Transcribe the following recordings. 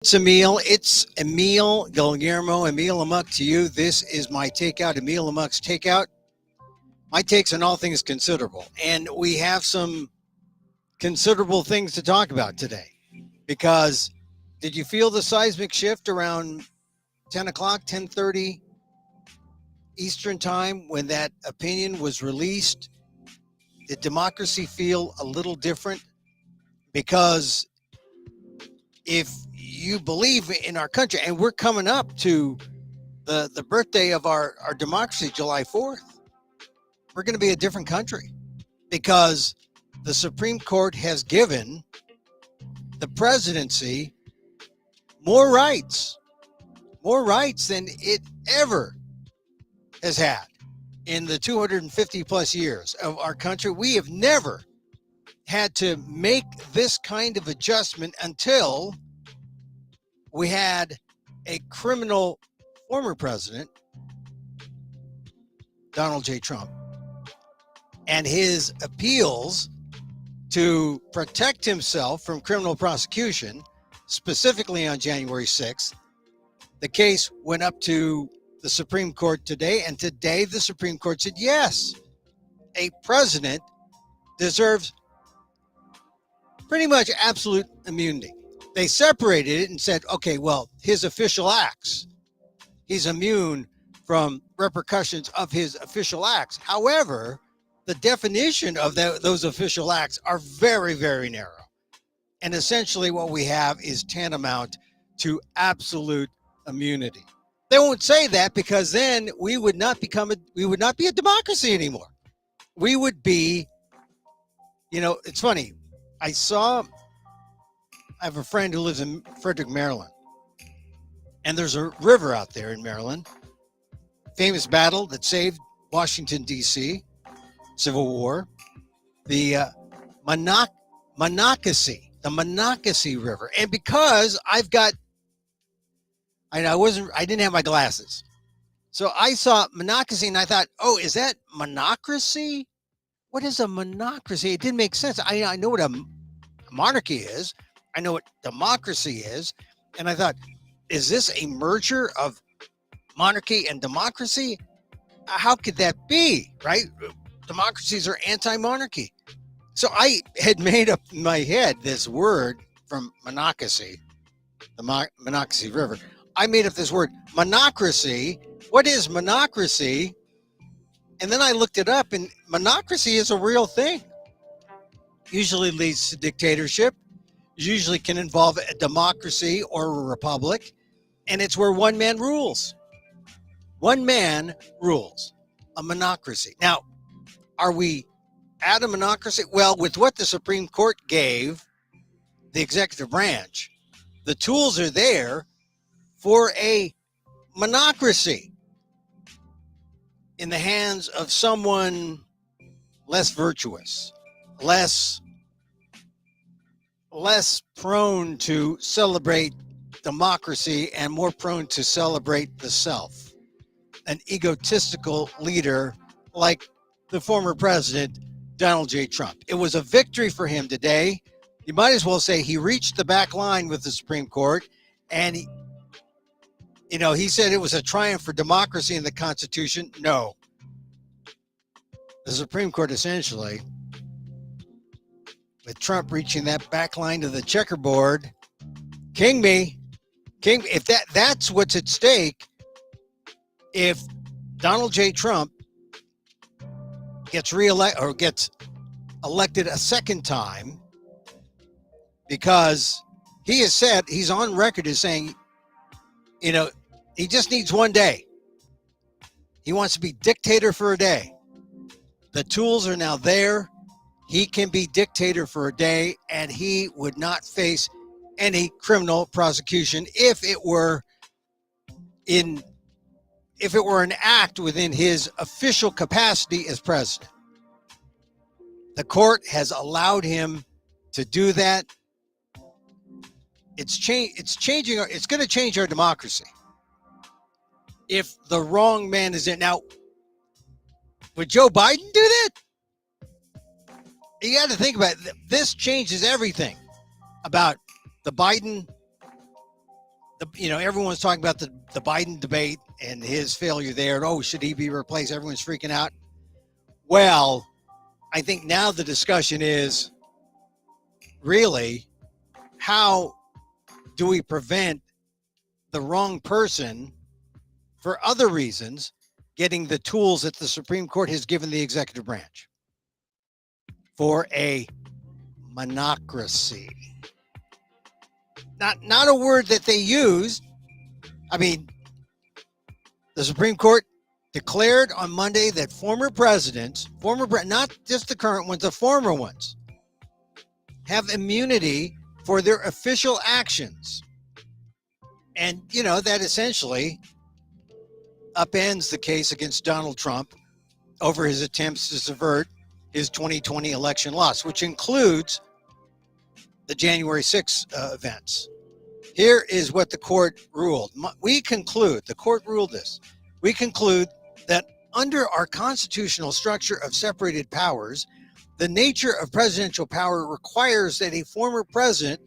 It's Emil. It's Emil Guillermo, Emil Amok to you. This is my Takeout, Emil Amok's Takeout. My takes on all things considerable. And we have some considerable things to talk about today. Because did you feel the seismic shift around 10 o'clock, 10:30 Eastern time when that opinion was released? Did democracy feel a little different? Because if you believe in our country, and we're coming up to the birthday of our democracy, July 4th, we're going to be a different country because the Supreme Court has given the presidency more rights than it ever has had in the 250 plus years of our country. We have never had to make this kind of adjustment until we had a criminal former president, Donald J. Trump, and his appeals to protect himself from criminal prosecution, specifically on January 6th. The case went up to the Supreme Court today, and today the Supreme Court said, yes, a president deserves pretty much absolute immunity. They separated it and said, okay, well, his official acts, he's immune from repercussions of his official acts. However, the definition of those official acts are very, very narrow. And essentially what we have is tantamount to absolute immunity. They won't say that because then we would not be a democracy anymore. We would be, it's funny. I have a friend who lives in Frederick, Maryland, and there's a river out there in Maryland, famous battle that saved Washington, D.C., Civil War, the Monocacy River. And because I didn't have my glasses, so I saw Monocacy and I thought, oh, is that monocracy? What is a monocracy? It didn't make sense. I know what a monarchy is. I know what democracy is. And I thought, is this a merger of monarchy and democracy? How could that be, right? Democracies are anti-monarchy. So I had made up in my head this word from Monocacy, the Monocacy River. I made up this word, monocracy. What is monocracy? And then I looked it up, and monocracy is a real thing. Usually leads to dictatorship, usually can involve a democracy or a republic, and it's where one man rules. One man rules, a monocracy. Now, are we at a monocracy? Well, with what the Supreme Court gave the executive branch, the tools are there for a monocracy in the hands of someone less virtuous, less prone to celebrate democracy and more prone to celebrate the self. An egotistical leader like the former president, Donald J. Trump. It was a victory for him today. You might as well say he reached the back line with the Supreme Court, and he said it was a triumph for democracy and the Constitution. No. The Supreme Court essentially, with Trump reaching that back line to the checkerboard, if that's what's at stake, if Donald J. Trump gets reelected or gets elected a second time, because he has said, he's on record as saying, he just needs one day. He wants to be dictator for a day. The tools are now there. He can be dictator for a day, and he would not face any criminal prosecution if it were an act within his official capacity as president. The court has allowed him to do that. It's going to change our democracy if the wrong man is in. Now, would Joe Biden do that? You got to think about it. This changes everything about the Biden everyone's talking about the Biden debate and his failure there. And, oh, should he be replaced? Everyone's freaking out. Well, I think now the discussion is really, how do we prevent the wrong person, for other reasons, getting the tools that the Supreme Court has given the executive branch for a monocracy? Not a word that they used. I mean, the Supreme Court declared on Monday that former presidents, not just the current ones, the former ones, have immunity for their official actions. And, that essentially upends the case against Donald Trump over his attempts to subvert his 2020 election loss, which includes the January 6th events. Here is what the court ruled. The court ruled this. We conclude that under our constitutional structure of separated powers, the nature of presidential power requires that a former president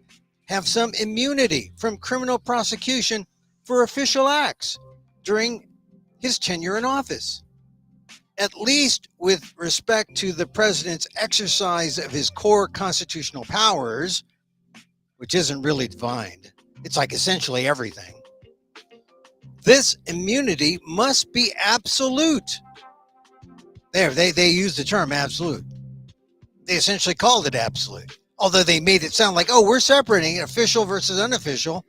have some immunity from criminal prosecution for official acts during his tenure in office, at least with respect to the president's exercise of his core constitutional powers, which isn't really defined. It's like essentially everything. This immunity must be absolute. They use the term absolute. They essentially called it absolute, although they made it sound like, oh, we're separating official versus unofficial,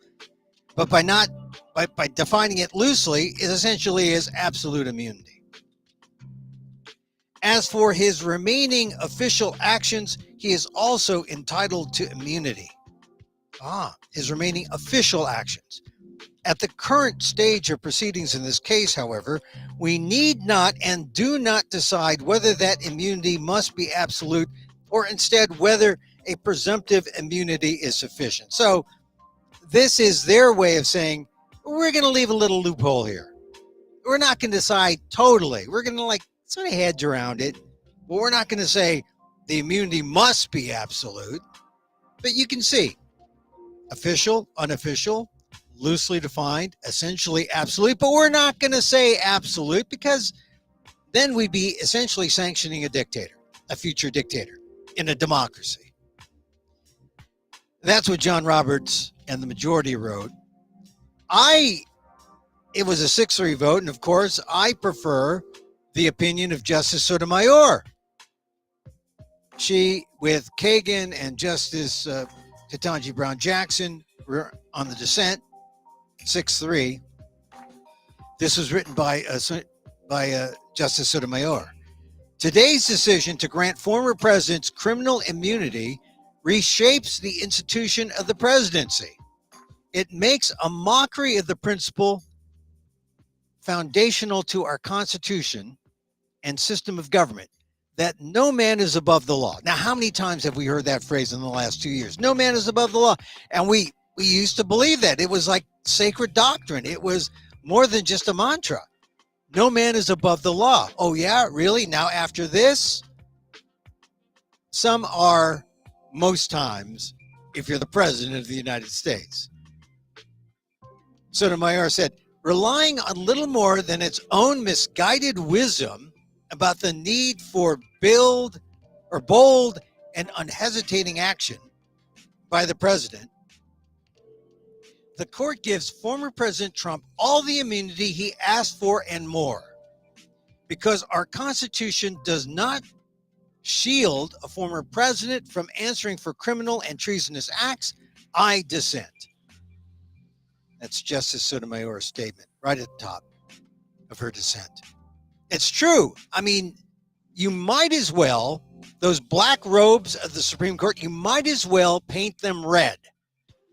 but by defining it loosely, it essentially is absolute immunity. As for his remaining official actions, he is also entitled to immunity. His remaining official actions. At the current stage of proceedings in this case, however, we need not and do not decide whether that immunity must be absolute or instead whether a presumptive immunity is sufficient. So this is their way of saying, we're going to leave a little loophole here. We're not going to decide totally. We're going to sort of hedge around it, but we're not going to say the immunity must be absolute. But you can see official, unofficial, loosely defined, essentially absolute, but we're not going to say absolute because then we'd be essentially sanctioning a dictator, a future dictator in a democracy. That's what John Roberts and the majority wrote. It was a 6-3 vote, and of course, I prefer the opinion of Justice Sotomayor. She, with Kagan and Justice Ketanji Brown Jackson, were on the dissent, 6-3. This was written by Justice Sotomayor. Today's decision to grant former presidents criminal immunity reshapes the institution of the presidency. It makes a mockery of the principle foundational to our Constitution and system of government, that no man is above the law. Now, how many times have we heard that phrase in the last 2 years? No man is above the law. And we used to believe that. It was like sacred doctrine. It was more than just a mantra. No man is above the law. Oh, yeah, really? Now, after this, some are, most times, if you're the president of the United States. Sotomayor said, relying on little more than its own misguided wisdom about the need for bold and unhesitating action by the president, the court gives former President Trump all the immunity he asked for and more. Because our Constitution does not shield a former president from answering for criminal and treasonous acts, I dissent. That's Justice Sotomayor's statement right at the top of her dissent. It's true. I mean, you might as well, those black robes of the Supreme Court, you might as well paint them red.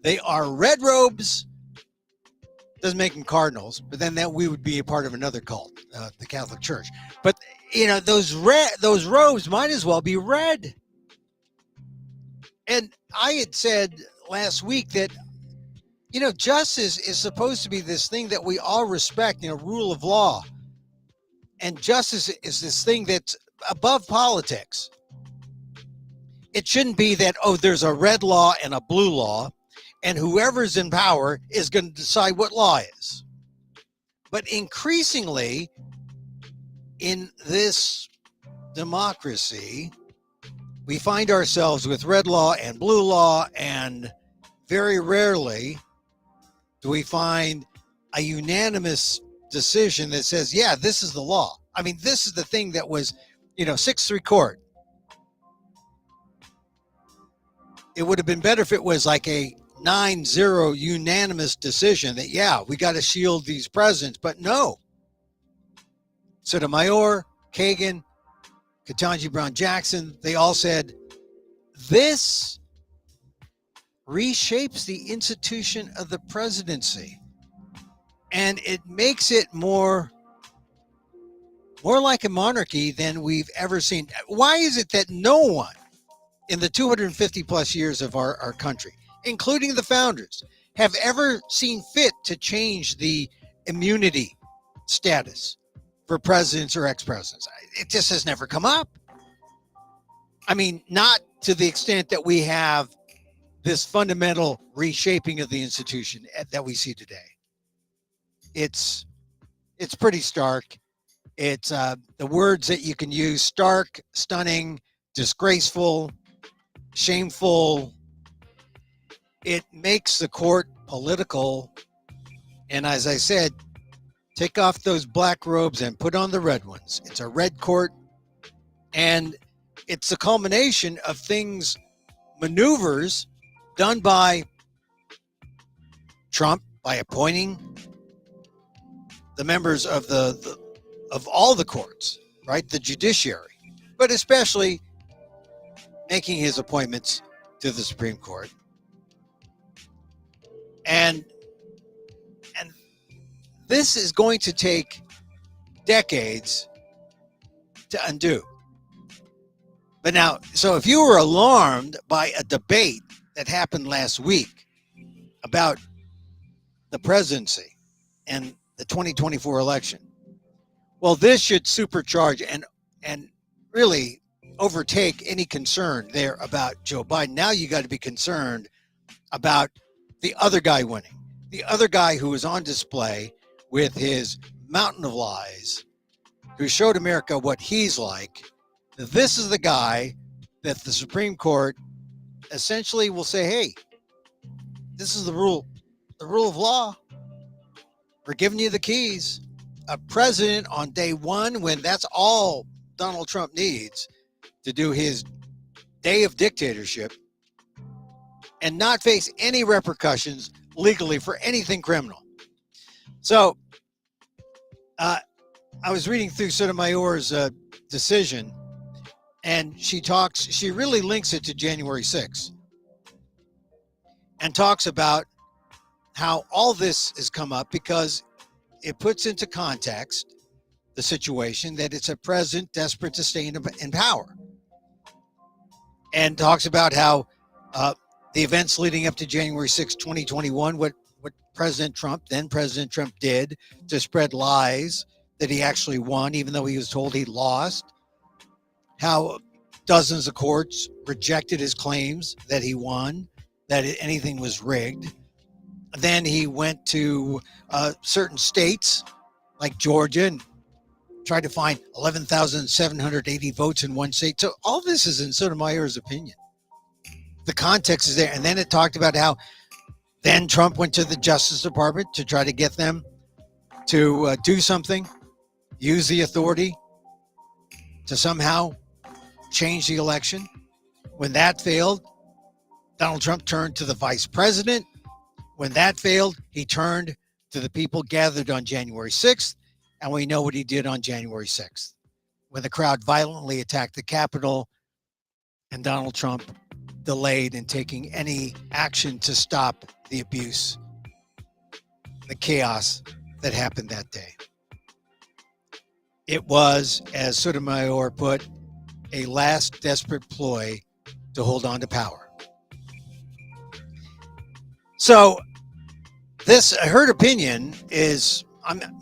They are red robes. Doesn't make them cardinals, but then that we would be a part of another cult, the Catholic Church. But those robes might as well be red. And I had said last week that justice is supposed to be this thing that we all respect, rule of law. And justice is this thing that's above politics. It shouldn't be that, there's a red law and a blue law, and whoever's in power is going to decide what law is. But increasingly, in this democracy, we find ourselves with red law and blue law, and very rarely do we find a unanimous decision that says, yeah, this is the law. I mean, this is the thing that was, 6-3 court. It would have been better if it was like a 9-0 unanimous decision that, yeah, we got to shield these presidents. But no. Sotomayor, Kagan, Ketanji Brown Jackson, they all said, this reshapes the institution of the presidency. And it makes it more like a monarchy than we've ever seen. Why is it that no one in the 250 plus years of our country, including the founders, have ever seen fit to change the immunity status for presidents or ex-presidents? It just has never come up. I mean, not to the extent that we have this fundamental reshaping of the institution that we see today. It's pretty stark. It's the words that you can use: stark, stunning, disgraceful, shameful. It makes the court political. And as I said, take off those black robes and put on the red ones. It's a red court. And it's a culmination of things, maneuvers done by Trump by appointing the members of of all the courts, right? The judiciary, but especially making his appointments to the Supreme Court. And this is going to take decades to undo. But now, so if you were alarmed by a debate that happened last week about the presidency and the 2024 election, well, this should supercharge and really overtake any concern there about Joe Biden. Now you got to be concerned about the other guy winning, the other guy who was on display with his mountain of lies, who showed America what he's like. This is the guy that the Supreme Court essentially will say, hey, this is the rule of law. We're giving you the keys. A president on day one, when that's all Donald Trump needs to do his day of dictatorship and not face any repercussions legally for anything criminal. So I was reading through Sotomayor's decision, and she really links it to January 6th and talks about how all this has come up because it puts into context the situation that it's a president desperate to stay in power, and talks about how the events leading up to January 6, 2021, what President Trump did to spread lies that he actually won, even though he was told he lost, how dozens of courts rejected his claims that he won, that anything was rigged. Then he went to certain states like Georgia and tried to find 11,780 votes in one state. So all this is in Sotomayor's opinion. The context is there. And then it talked about how then Trump went to the Justice Department to try to get them to do something, use the authority to somehow change the election. When that failed, Donald Trump turned to the vice president. When that failed, he turned to the people gathered on January 6th, and we know what he did on January 6th, when the crowd violently attacked the Capitol and Donald Trump delayed in taking any action to stop the abuse, the chaos that happened that day. It was, as Sotomayor put, a last desperate ploy to hold on to power. So this, her opinion is,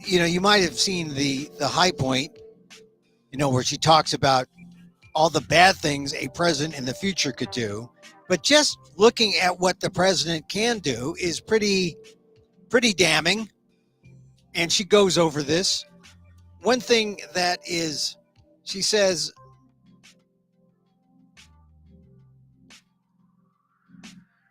you might have seen the high point, where she talks about all the bad things a president in the future could do. But just looking at what the president can do is pretty damning. And she goes over this. One thing that is, she says,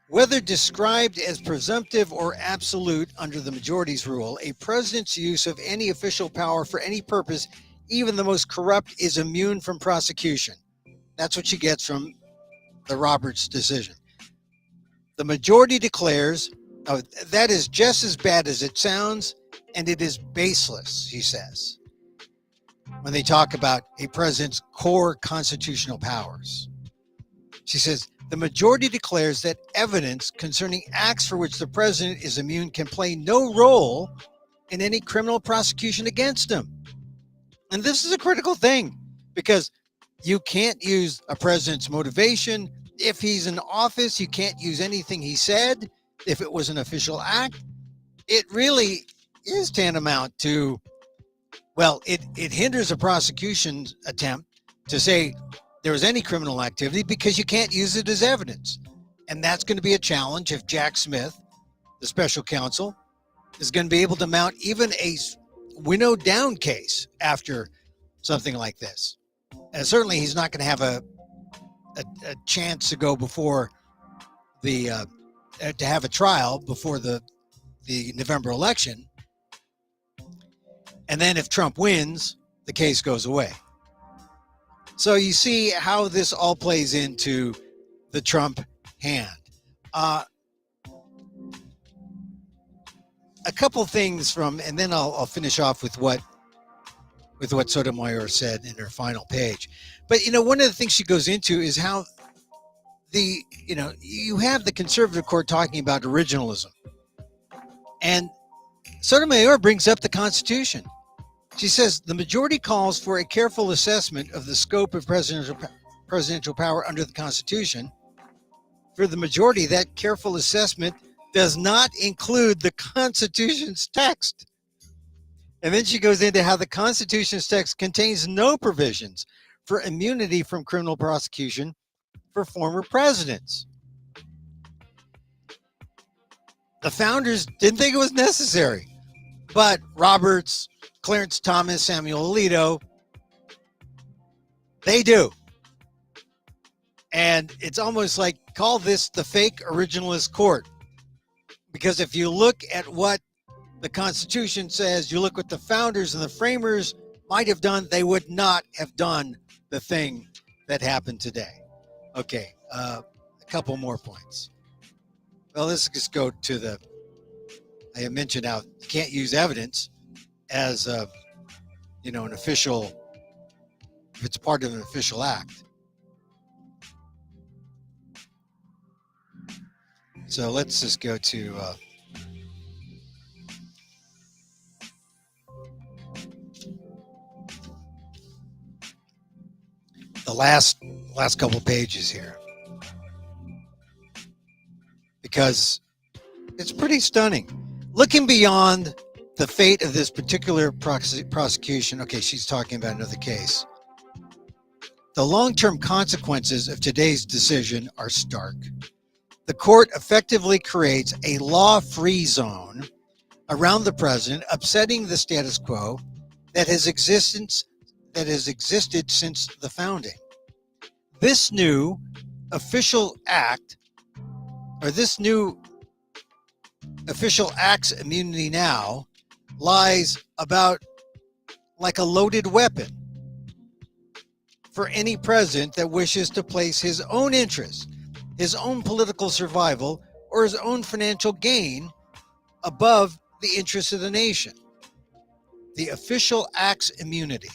whether described as presumptive or absolute under the majority's rule, a president's use of any official power for any purpose, even the most corrupt, is immune from prosecution. That's what she gets from the Roberts decision. The majority declares, oh, that is just as bad as it sounds, and it is baseless, she says, when they talk about a president's core constitutional powers. She says, the majority declares that evidence concerning acts for which the president is immune can play no role in any criminal prosecution against him. And this is a critical thing, because you can't use a president's motivation. If he's in office, you can't use anything he said. If it was an official act, it really is tantamount to, well, it hinders a prosecution's attempt to say there was any criminal activity, because you can't use it as evidence. And that's going to be a challenge if Jack Smith, the special counsel, is going to be able to mount even a winnowed down case after something like this. And certainly he's not going to have a chance to go before the to have a trial before the November election. And then if Trump wins, the case goes away. So you see how this all plays into the Trump hand. A couple things from, and then I'll finish off with what Sotomayor said in her final page. But, one of the things she goes into is how you have the conservative court talking about originalism. And Sotomayor brings up the Constitution. She says the majority calls for a careful assessment of the scope of presidential power under the Constitution. For the majority, that careful assessment does not include the Constitution's text. And then she goes into how the Constitution's text contains no provisions for immunity from criminal prosecution for former presidents. The founders didn't think it was necessary, but Roberts, Clarence Thomas, Samuel Alito, they do. And it's almost like, call this the fake originalist court. Because if you look at what the Constitution says, you look what the founders and the framers might have done, they would not have done the thing that happened today. Okay, a couple more points. Well, let's just go to I mentioned how you can't use evidence as an official, if it's part of an official act. So let's just go to the last couple pages here, because it's pretty stunning. Looking beyond the fate of this particular prosecution, okay, she's talking about another case. The long-term consequences of today's decision are stark. The court effectively creates a law-free zone around the president, upsetting the status quo that has existed since the founding. This new official act, or this new official act's immunity now, lies about like a loaded weapon for any president that wishes to place his own interest, his own political survival, or his own financial gain above the interests of the nation. The official act's immunity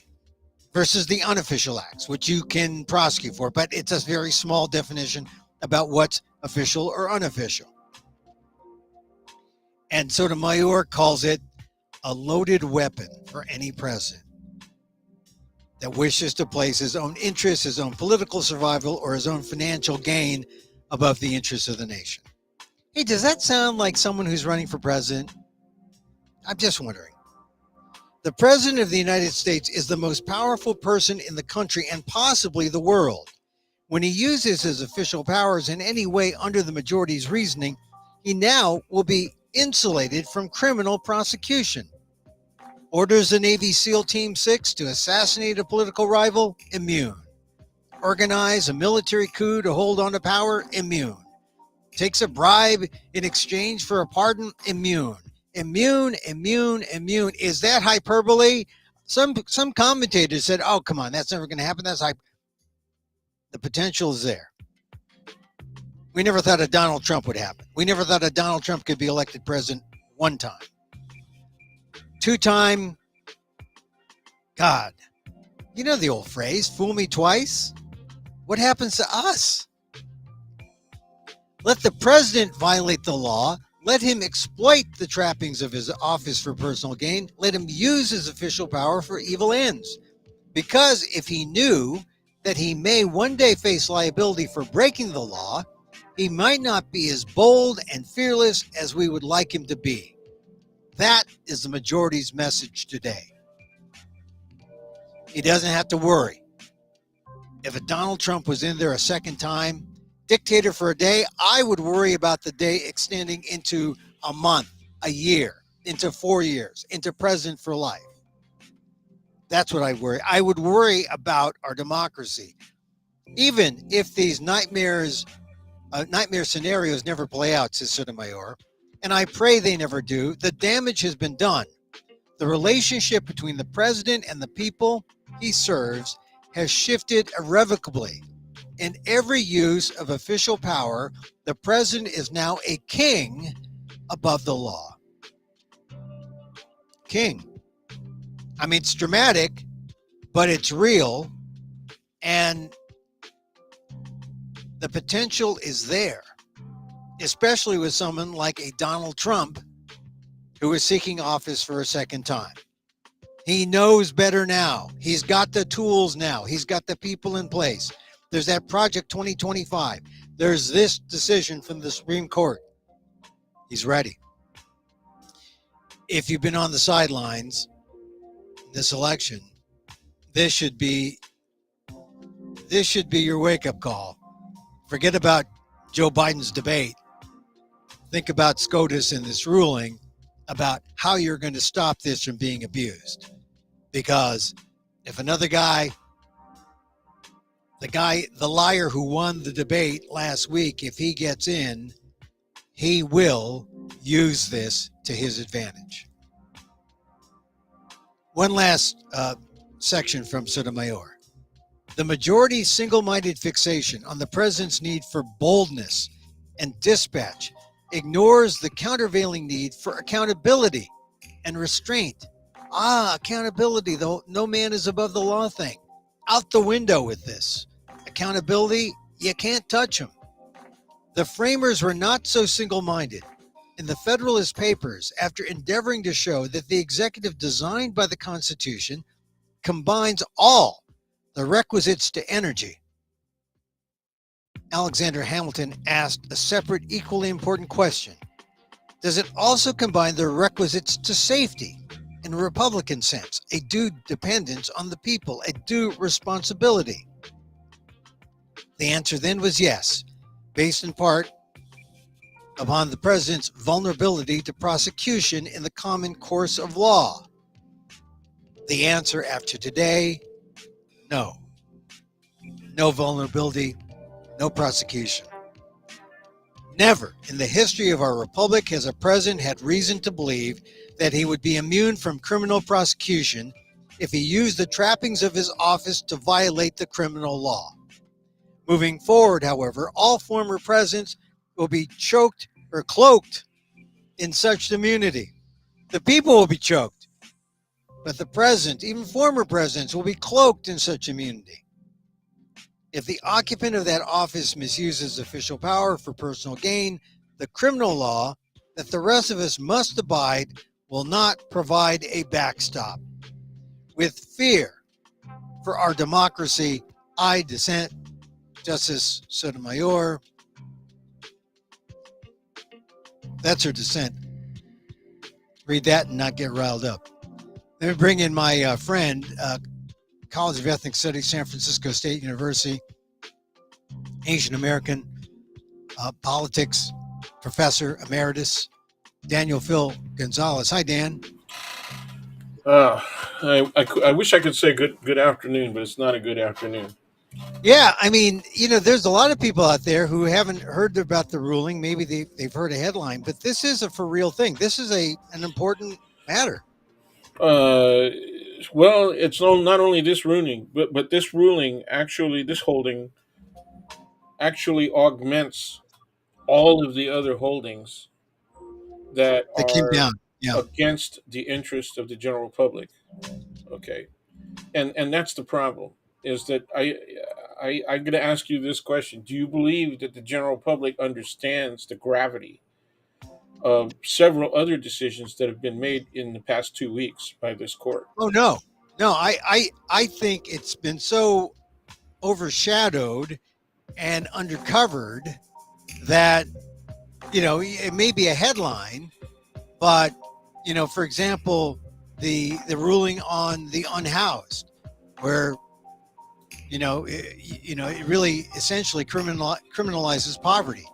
versus the unofficial acts, which you can prosecute for, but it's a very small definition about what's official or unofficial. And Sotomayor calls it a loaded weapon for any president that wishes to place his own interests, his own political survival, or his own financial gain above the interests of the nation. Hey, does that sound like someone who's running for president? I'm just wondering. The president of the United States is the most powerful person in the country and possibly the world. When he uses his official powers in any way under the majority's reasoning, he now will be insulated from criminal prosecution. Orders the Navy SEAL Team 6 to assassinate a political rival? Immune. Organize a military coup to hold on to power? Immune. Takes a bribe in exchange for a pardon? Immune. Immune, immune, immune. Is that hyperbole? Some commentators said, oh, come on, that's never going to happen. That's hype. The potential is there. We never thought a Donald Trump would happen. We never thought a Donald Trump could be elected president one time. Two-time, God. You know the old phrase, fool me twice? What happens to us? Let the president violate the law. Let him exploit the trappings of his office for personal gain. Let him use his official power for evil ends. Because if he knew that he may one day face liability for breaking the law, he might not be as bold and fearless as we would like him to be. That is the majority's message today. He doesn't have to worry. If a Donald Trump was in there a second time, dictator for a day, I would worry about the day extending into a month, a year, into 4 years, into president for life. That's what I worry. I would worry about our democracy. Even if these nightmare scenarios never play out, says Sotomayor, and I pray they never do, the damage has been done. The relationship between the president and the people he serves has shifted irrevocably. In every use of official power, the president is now a king above the law. King. I mean, it's dramatic, but it's real, and the potential is there, especially with someone like a Donald Trump who is seeking office for a second time. He knows better now. He's got the tools now. He's got the people in place. There's that Project 2025. There's this decision from the Supreme Court. He's ready. If you've been on the sidelines in this election, this should be your wake-up call. Forget about Joe Biden's debate. Think about SCOTUS and this ruling about how you're going to stop this from being abused. Because if another guy, the liar who won the debate last week, if he gets in, he will use this to his advantage. One last section from Sotomayor. The majority's single-minded fixation on the president's need for boldness and dispatch ignores the countervailing need for accountability and restraint. Accountability, the no man is above the law thing. Out the window with this. Accountability, you can't touch them. The framers were not so single-minded. In the Federalist Papers, after endeavoring to show that the executive designed by the Constitution combines all the requisites to energy, Alexander Hamilton asked a separate, equally important question. Does it also combine the requisites to safety, in a Republican sense, a due dependence on the people, a due responsibility? The answer then was yes, based in part upon the president's vulnerability to prosecution in the common course of law. The answer after today, no. No vulnerability, no prosecution. Never in the history of our republic has a president had reason to believe that he would be immune from criminal prosecution if he used the trappings of his office to violate the criminal law. Moving forward, however, all former presidents will be choked or cloaked in such immunity. The people will be choked, but the president, even former presidents, will be cloaked in such immunity. If the occupant of that office misuses official power for personal gain, the criminal law that the rest of us must abide will not provide a backstop. With fear for our democracy, I dissent. Justice Sotomayor. That's her dissent. Read that and not get riled up. Let me bring in my friend, College of Ethnic Studies, San Francisco State University, Asian American politics professor emeritus, Daniel Phil Gonzalez. Hi, Dan. Uh, I wish I could say good afternoon, but it's not a good afternoon. Yeah, I mean, there's a lot of people out there who haven't heard about the ruling. Maybe they've heard a headline, but this is a for real thing. This is an important matter. Uh, well, it's not only this ruling, but this ruling actually this holding actually augments all of the other holdings that That came are down. Yeah. against the interest of the general public. Okay, and that's the problem. Is that I'm going to ask you this question: do you believe that the general public understands the gravity of several other decisions that have been made in the past 2 weeks by this court? Oh no, no. I think it's been so overshadowed and undercovered that it may be a headline, but for example, the ruling on the unhoused, where it really essentially criminalizes poverty.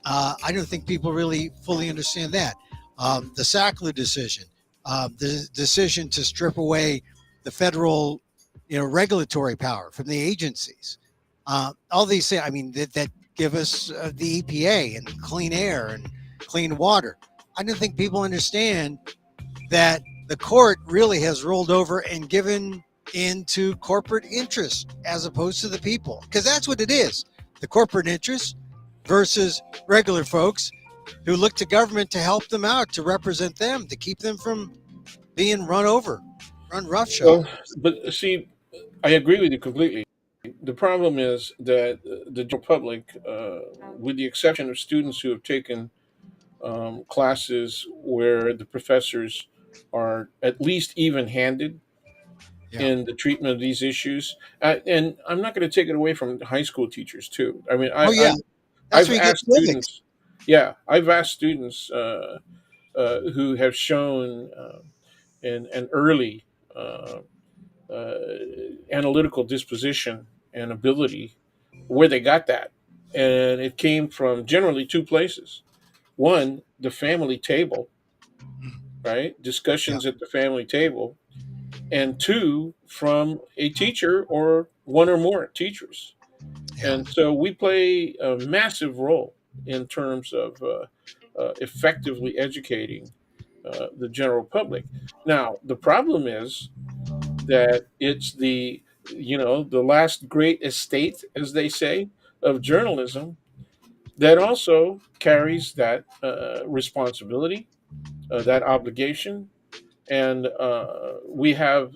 I don't think people really fully understand that. The Sackler decision, the decision to strip away the federal, regulatory power from the agencies, all these things. I mean, that give us the EPA and clean air and clean water. I don't think people understand that the court really has rolled over and given into corporate interest as opposed to the people, because that's what it is: the corporate interest versus regular folks who look to government to help them out, to represent them, to keep them from being run over, run roughshod. Well, but see, I agree with you completely. The problem is that the general public, with the exception of students who have taken classes where the professors are at least even handed Yeah. in the treatment of these issues, and I'm not going to take it away from high school teachers too. I mean, Oh yeah, that's I've where you get asked civics. students, yeah, I've asked students who have shown an early uh, uh, analytical disposition and ability where they got that. And it came from generally two places. One, the family table, right? Yeah. Discussions at the family table. And two, from a teacher or one or more teachers. Yeah. And so we play a massive role in terms of effectively educating the general public. Now, the problem is that it's the last great estate, as they say, of journalism that also carries that responsibility, that obligation, and we have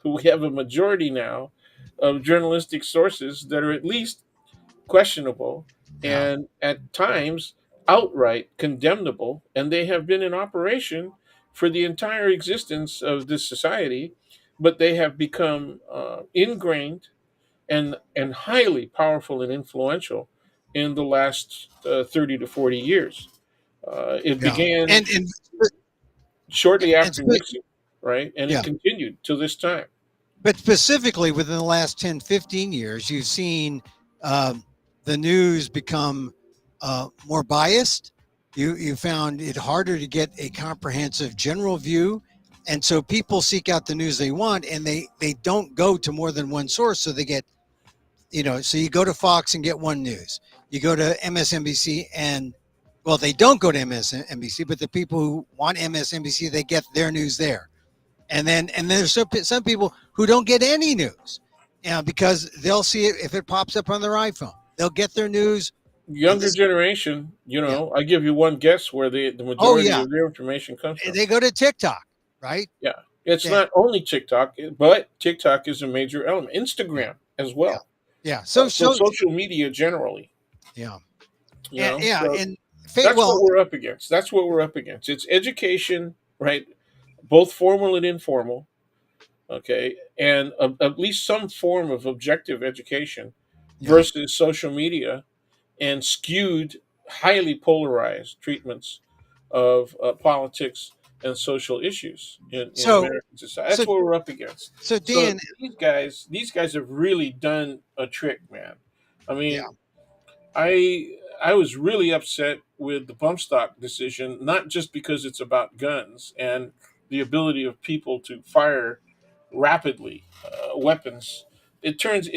we have a majority now of journalistic sources that are at least questionable Yeah. and at times outright condemnable, and they have been in operation for the entire existence of this society, but they have become ingrained and highly powerful and influential in the last 30 to 40 years. It Yeah. began And shortly and after Nixon, right? And it yeah. continued till this time. But specifically within the last 10, 15 years, you've seen um, the news become more biased. You found it harder to get a comprehensive general view. And so people seek out the news they want, and they don't go to more than one source. So they get, so you go to Fox and get one news. You go to MSNBC and, well, they don't go to MSNBC, but the people who want MSNBC, they get their news there. And then there's some people who don't get any news, because they'll see it if it pops up on their iPhone. They'll get their news. Younger This, generation, yeah. I give you one guess where the Oh majority yeah. of their information comes from. They go to TikTok, right? Yeah. It's Yeah. not only TikTok, but TikTok is a major element. Yeah. Instagram as Yeah. well. Yeah. So social media generally, Yeah. And yeah. so And that's what well, we're up against. That's what we're up against. It's education, right? Both formal and informal, okay, and at least some form of objective education yeah. versus social media and skewed, highly polarized treatments of politics and social issues in So American society. so That's what we're up against. so So Dan, these guys have really done a trick, man. I yeah. mean, I was really upset with the bump stock decision, not just because it's about guns and the ability of people to fire rapidly weapons. It turns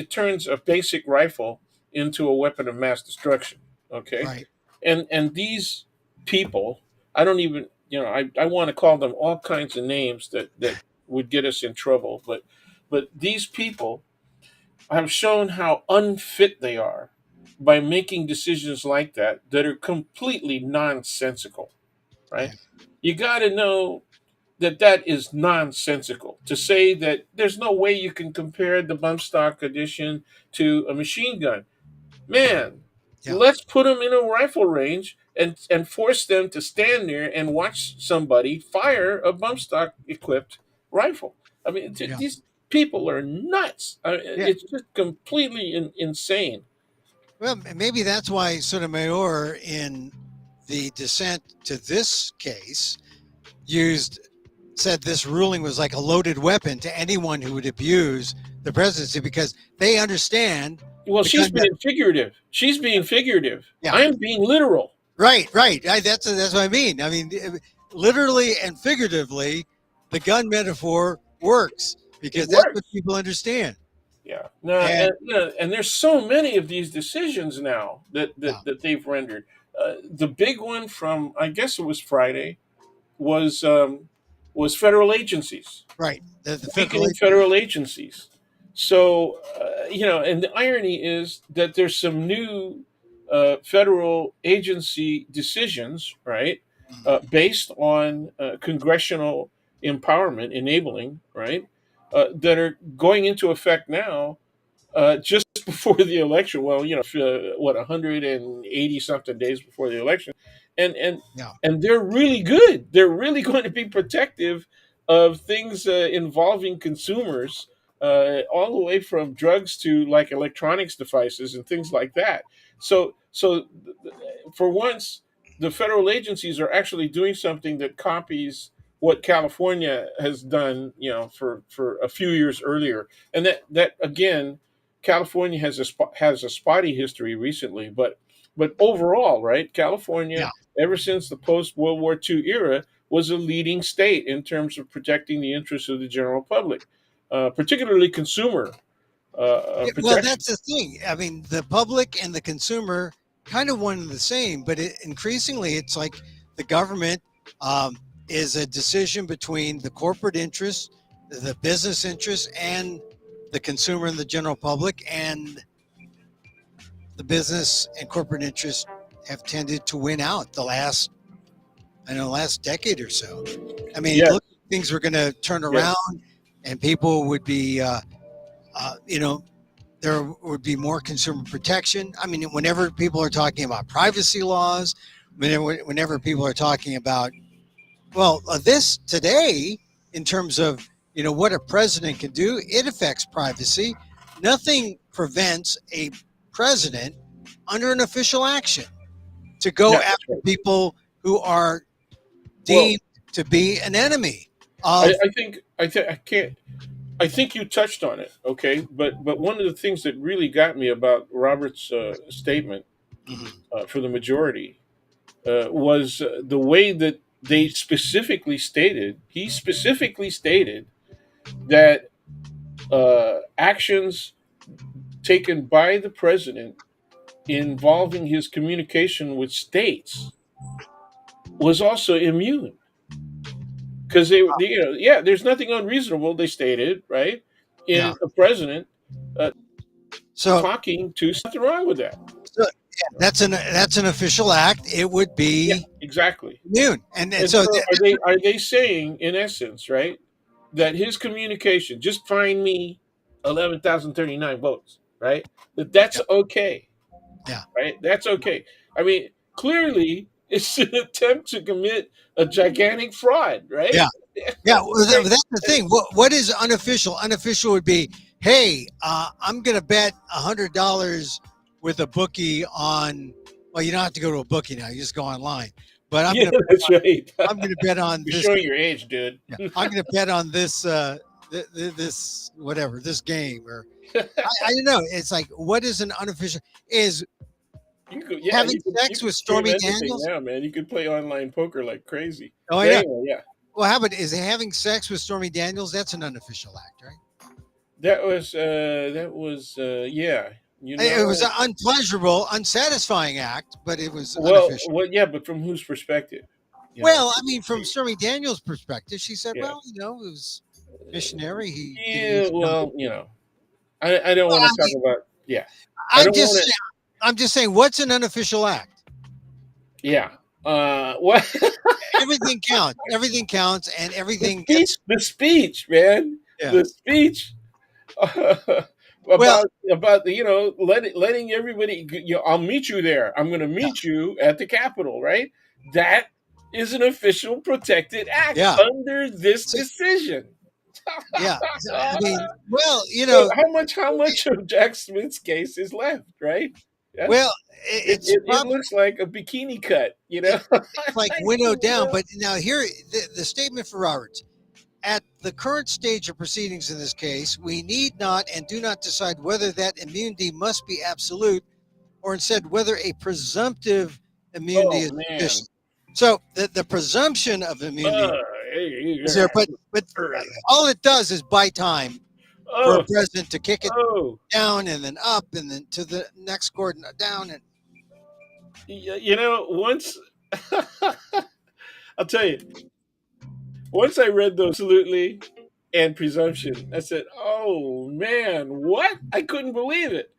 a basic rifle into a weapon of mass destruction. Okay, Right. and these people, I don't even I want to call them all kinds of names that would get us in trouble, but these people have shown how unfit they are by making decisions like that are completely nonsensical, right? Yeah. You got to know that that is nonsensical to say that there's no way you can compare the bump stock edition to a machine gun. Man, Yeah. let's put them in a rifle range and force them to stand there and watch somebody fire a bump stock equipped rifle. I mean, Yeah. these people are nuts. Yeah. It's just completely insane. Well, maybe that's why Sotomayor, in the dissent to this case, used said this ruling was like a loaded weapon to anyone who would abuse the presidency because they understand Well, the she's gun. being figurative. She's being figurative. Yeah. I'm being literal. Right. Right. That's what I mean. I mean, literally and figuratively, the gun metaphor works It because that's what works. people understand. Yeah. No, And and there's so many of these decisions now yeah. that they've rendered. The big one from I guess it was Friday was federal agencies, Right. The federal weakening agent. federal agencies. So and the irony is that there's some new federal agency decisions, right, based on congressional empowerment, enabling, right, that are going into effect now just before the election. Well, what 180 something days before the election, and Yeah. and they're really good. They're really going to be protective of things involving consumers, all the way from drugs to like electronics devices and things like that. So for once, the federal agencies are actually doing something that copies what California has done, for a few years earlier, and that again California has a spotty history recently, but overall, right? Yeah. California, ever since the post World War II era, was a leading state in terms of protecting the interests of the general public, particularly consumer Yeah, well, protection. that's the thing. I mean, the public and the consumer kind of one and the same, but increasingly it's like the government um, is a decision between the corporate interests, the business interests, and the consumer and the general public. And the business and corporate interests have tended to win out last decade or so. I mean, Yes, look, things were going to turn yes, around, and people would be, you know, there would be more consumer protection. I mean, whenever people are talking about privacy laws, whenever people are talking about, well, this today, in terms of, what a president can do, it affects privacy. Nothing prevents a president under an official action to go yeah, that's after right. people who are Well, deemed to be an enemy I, of, I think I can't. I think you touched on it, okay. But one of the things that really got me about Robert's statement Mhm. for the majority was the way that they specifically stated. He specifically stated that actions taken by the president involving his communication with states was also immune because yeah, there's nothing unreasonable. They stated right yeah. in a president uh, So, talking to nothing wrong with that. so yeah, that's an official act. It would Yeah, be exactly. immune, and And so so are they saying in essence, right, that his communication, just find me 11,039 votes, right? That's yeah, okay, yeah. right? That's okay. I mean, clearly it's an attempt to commit a gigantic fraud, right? Yeah. Yeah, well, Right. that's the thing. What is unofficial? Unofficial would be, hey, I'm gonna bet $100 with a bookie on. Well, you don't have to go to a bookie now; you just go online. But Yeah, that's right. I'm gonna bet on You're this. showing your age, dude. Yeah, I'm gonna bet on this. This whatever this game or I don't know. It's like what is an unofficial is You could, yeah, Having you sex could with stream Stormy anything Daniels? now, man. You could play online poker like crazy. Oh, But yeah. anyway, yeah, Well, how about is having sex with Stormy Daniels? That's an unofficial act, right? yeah. You It was know, an unpleasurable, unsatisfying act, but it was unofficial. well, yeah, but from whose perspective? You know, Well, I mean, from Stormy Daniels' perspective, she said, yeah, "Well, it was missionary. He didn't yeah. use a condom." Well, I don't Well, want to talk about. Yeah, I I'm don't just want to. saying, I'm just saying, what's an unofficial act? Yeah. What Everything counts. Everything counts, and everything gets. the speech, man, Yeah. the speech Well, about letting everybody. I'll meet you there. I'm going to yeah, meet you at the Capitol, right? That is an official protected act yeah, under this so- decision. yeah. I mean, well, So how much of Jack Smith's case is left, right? Yeah. well, it's It probably looks like a bikini cut, you know. it's like winnowed down. But now here, the statement for Roberts. At the current stage of proceedings in this case, we need not and do not decide whether that immunity must be absolute or instead whether a presumptive immunity Oh is man. sufficient. So the presumption of immunity Uh, is there, but all it does is buy time for a oh, president to kick it oh. down and then up and then to the next court and down and Once I'll tell you, once I read those absolutely and presumption, I said, "Oh man, what?" I couldn't believe it.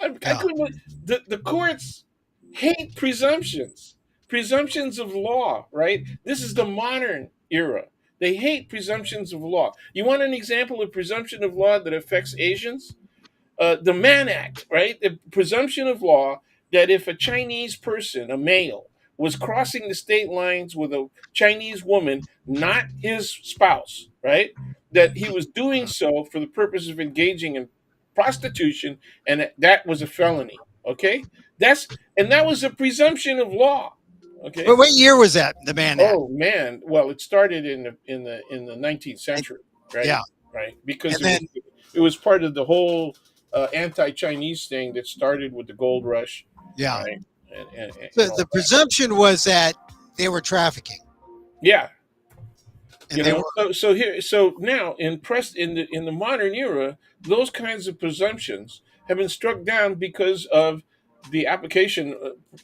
I yeah, couldn't believe the courts hate presumptions of law, right? This is the modern era. They hate presumptions of law. You want an example of presumption of law that affects Asians? The Mann Act, right? The presumption of law that if a Chinese person, a male, was crossing the state lines with a Chinese woman, not his spouse, right? That he was doing so for the purpose of engaging in prostitution, and that was a felony. Okay, that was a presumption of law. but Okay. what year was that, the Mann Act? Oh man, well, it started in the 19th century, right? Yeah, Right, because and then it was part of the whole anti-Chinese thing that started with the gold rush, yeah, right? And so all the that. presumption was that they were trafficking Yeah, and they were so now in the modern era, those kinds of presumptions have been struck down because of the application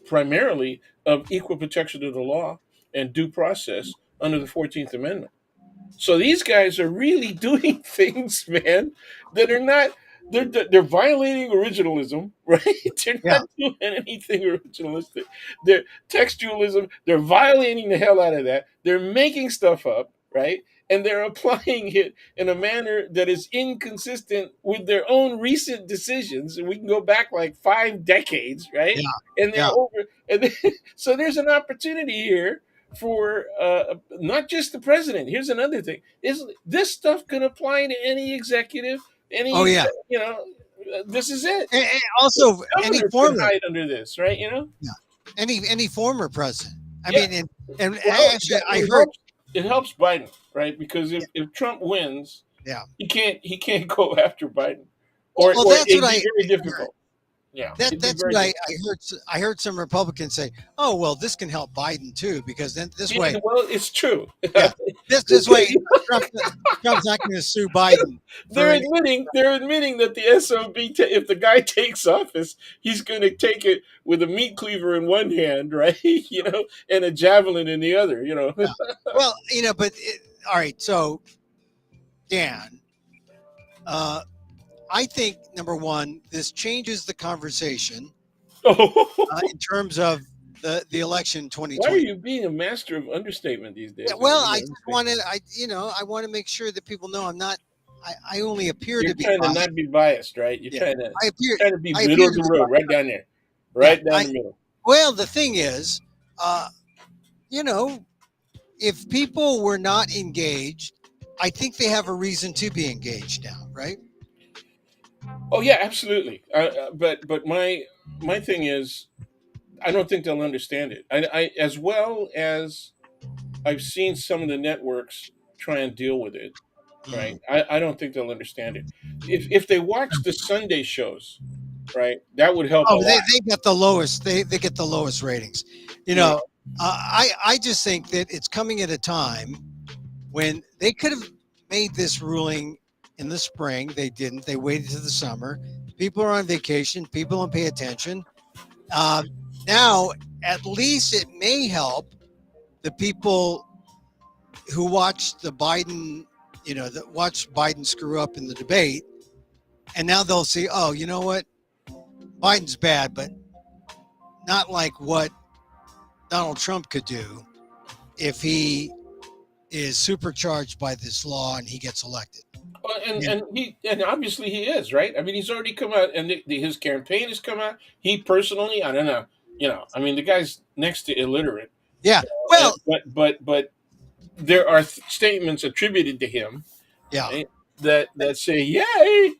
primarily of equal protection of the law and due process under the 14th Amendment. So these guys are really doing things, man, that are not. They're violating originalism, right? They're yeah. not doing anything originalistic. They're textualism. They're violating the hell out of that. They're making stuff up, right? And they're applying it in a manner that is inconsistent with their own recent decisions. And we can go back like 5 decades, right? Yeah, And they're yeah. over. So there's an opportunity here for not just the president. Here's another thing: is this stuff can apply to any executive, Oh, any yeah. you know? This is it. And The also, any governor can former, hide under this, right? yeah, any former president. I Yeah. mean, and Well, actually, I it heard, helps. It helps Biden, right? Because if Trump wins, yeah. he can't go after Biden, Well, or that's what it'd I be very heard. difficult. Yeah, it'd be That's very what difficult. I heard. I heard some Republicans say, "Oh, well, this can help Biden too, because then this way, Yeah, well, it's true. yeah, this way, Trump, Trump's not going to sue Biden for any." They're admitting that the SOB, if the guy takes office, he's going to take it with a meat cleaver in one hand, right? And a javelin in the other. Yeah. Well, but all right. So, Dan, uh, I think number one, this changes the conversation Oh, in terms of the election why are 2020. you being a master of understatement these Yeah, days? I well, don't I just understand. wanted, I want to make sure that people know I'm not. I only appear You're to be trying to biased. not be biased, right? Yeah, Trying to be I middle appear of to the be road, biased. right down there, Yeah, right down the middle. well, the thing is, uh, you know, if people were not engaged, I think they have a reason to be engaged now, right? Oh yeah, absolutely. But my thing is, I don't think they'll understand it. I as well as I've seen some of the networks try and deal with it, Mm. right? I don't think they'll understand it. If they watch the Sunday shows, right? That would help a Oh, lot. they get the lowest. They get the lowest ratings. You You know, know, I just think that it's coming at a time when they could have made this ruling in the spring. They didn't. They waited to the summer. People are on vacation. People don't pay attention. Um, Now, at least it may help the people who watched the Biden, that watched Biden screw up in the debate, and now they'll see, oh, you know what, Biden's bad, but not like what Donald Trump could do if he is supercharged by this law and he gets elected. well, Yeah, and obviously he is, right. I mean, he's already come out, and his campaign has come out. He personally, I don't know, I mean, the guy's next to illiterate, yeah. Well, but there are statements attributed to him, yeah, right, that say, "Yay,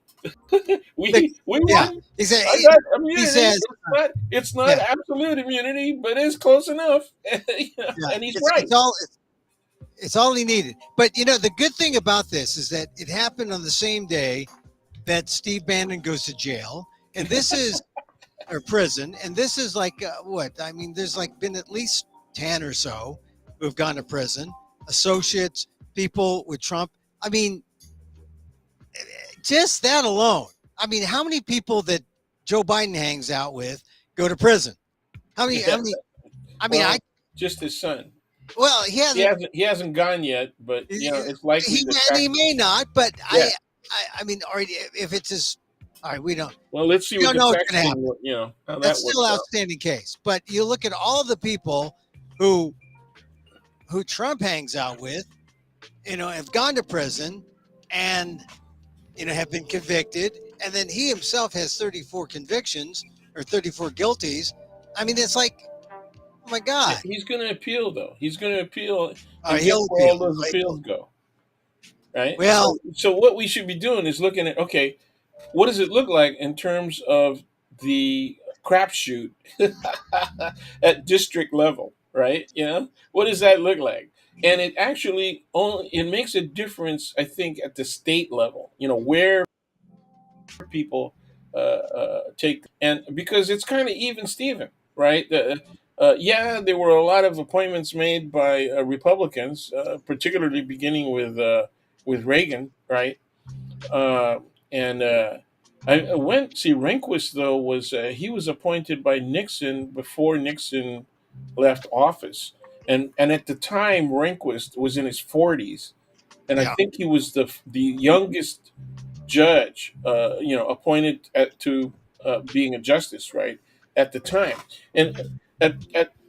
the, we yeah. won. He said, I got he immunity. says, It's not yeah, absolute immunity, but it's close enough." yeah. And he's It's right. all it's all he needed. But the good thing about this is that it happened on the same day that Steve Bannon goes to jail, and this is or prison, and this is like what I mean. There's like been at least 10 or so who have gone to prison, associates, people with Trump. I mean, just that alone. I mean, how many people that Joe Biden hangs out with go to prison? How many? How Yeah. many? I mean, I Well, just his son. well, he hasn't. He hasn't gone yet, but He, it's likely the and he fact. may not, but Yeah. I mean, all right, if it's his, all right, Well, let's see we what don't the know what's going to texting, happen. how that That's still works an out. outstanding case. But you look at all the people who who Trump hangs out with, have gone to prison and have been convicted, and then he himself has 34 convictions or 34 guilties. I mean, it's like, oh my God. He's going to appeal, though. He's going to appeal, and guess He'll where all appeal. those appeals go, right? Well, So what we should be doing is looking at, okay, what does it look like in terms of the crapshoot at district level, right? What does that look like? And it actually only it makes a difference, I think, at the state level. Where people take and because it's kind of even Steven, right? Yeah, there were a lot of appointments made by Republicans, particularly beginning with Reagan, right? Uh, and I went see Rehnquist though was he was appointed by Nixon before Nixon left office, and at the time Rehnquist was in his 40s, and I yeah, think he was the youngest judge, appointed to being a justice, right, at the time. And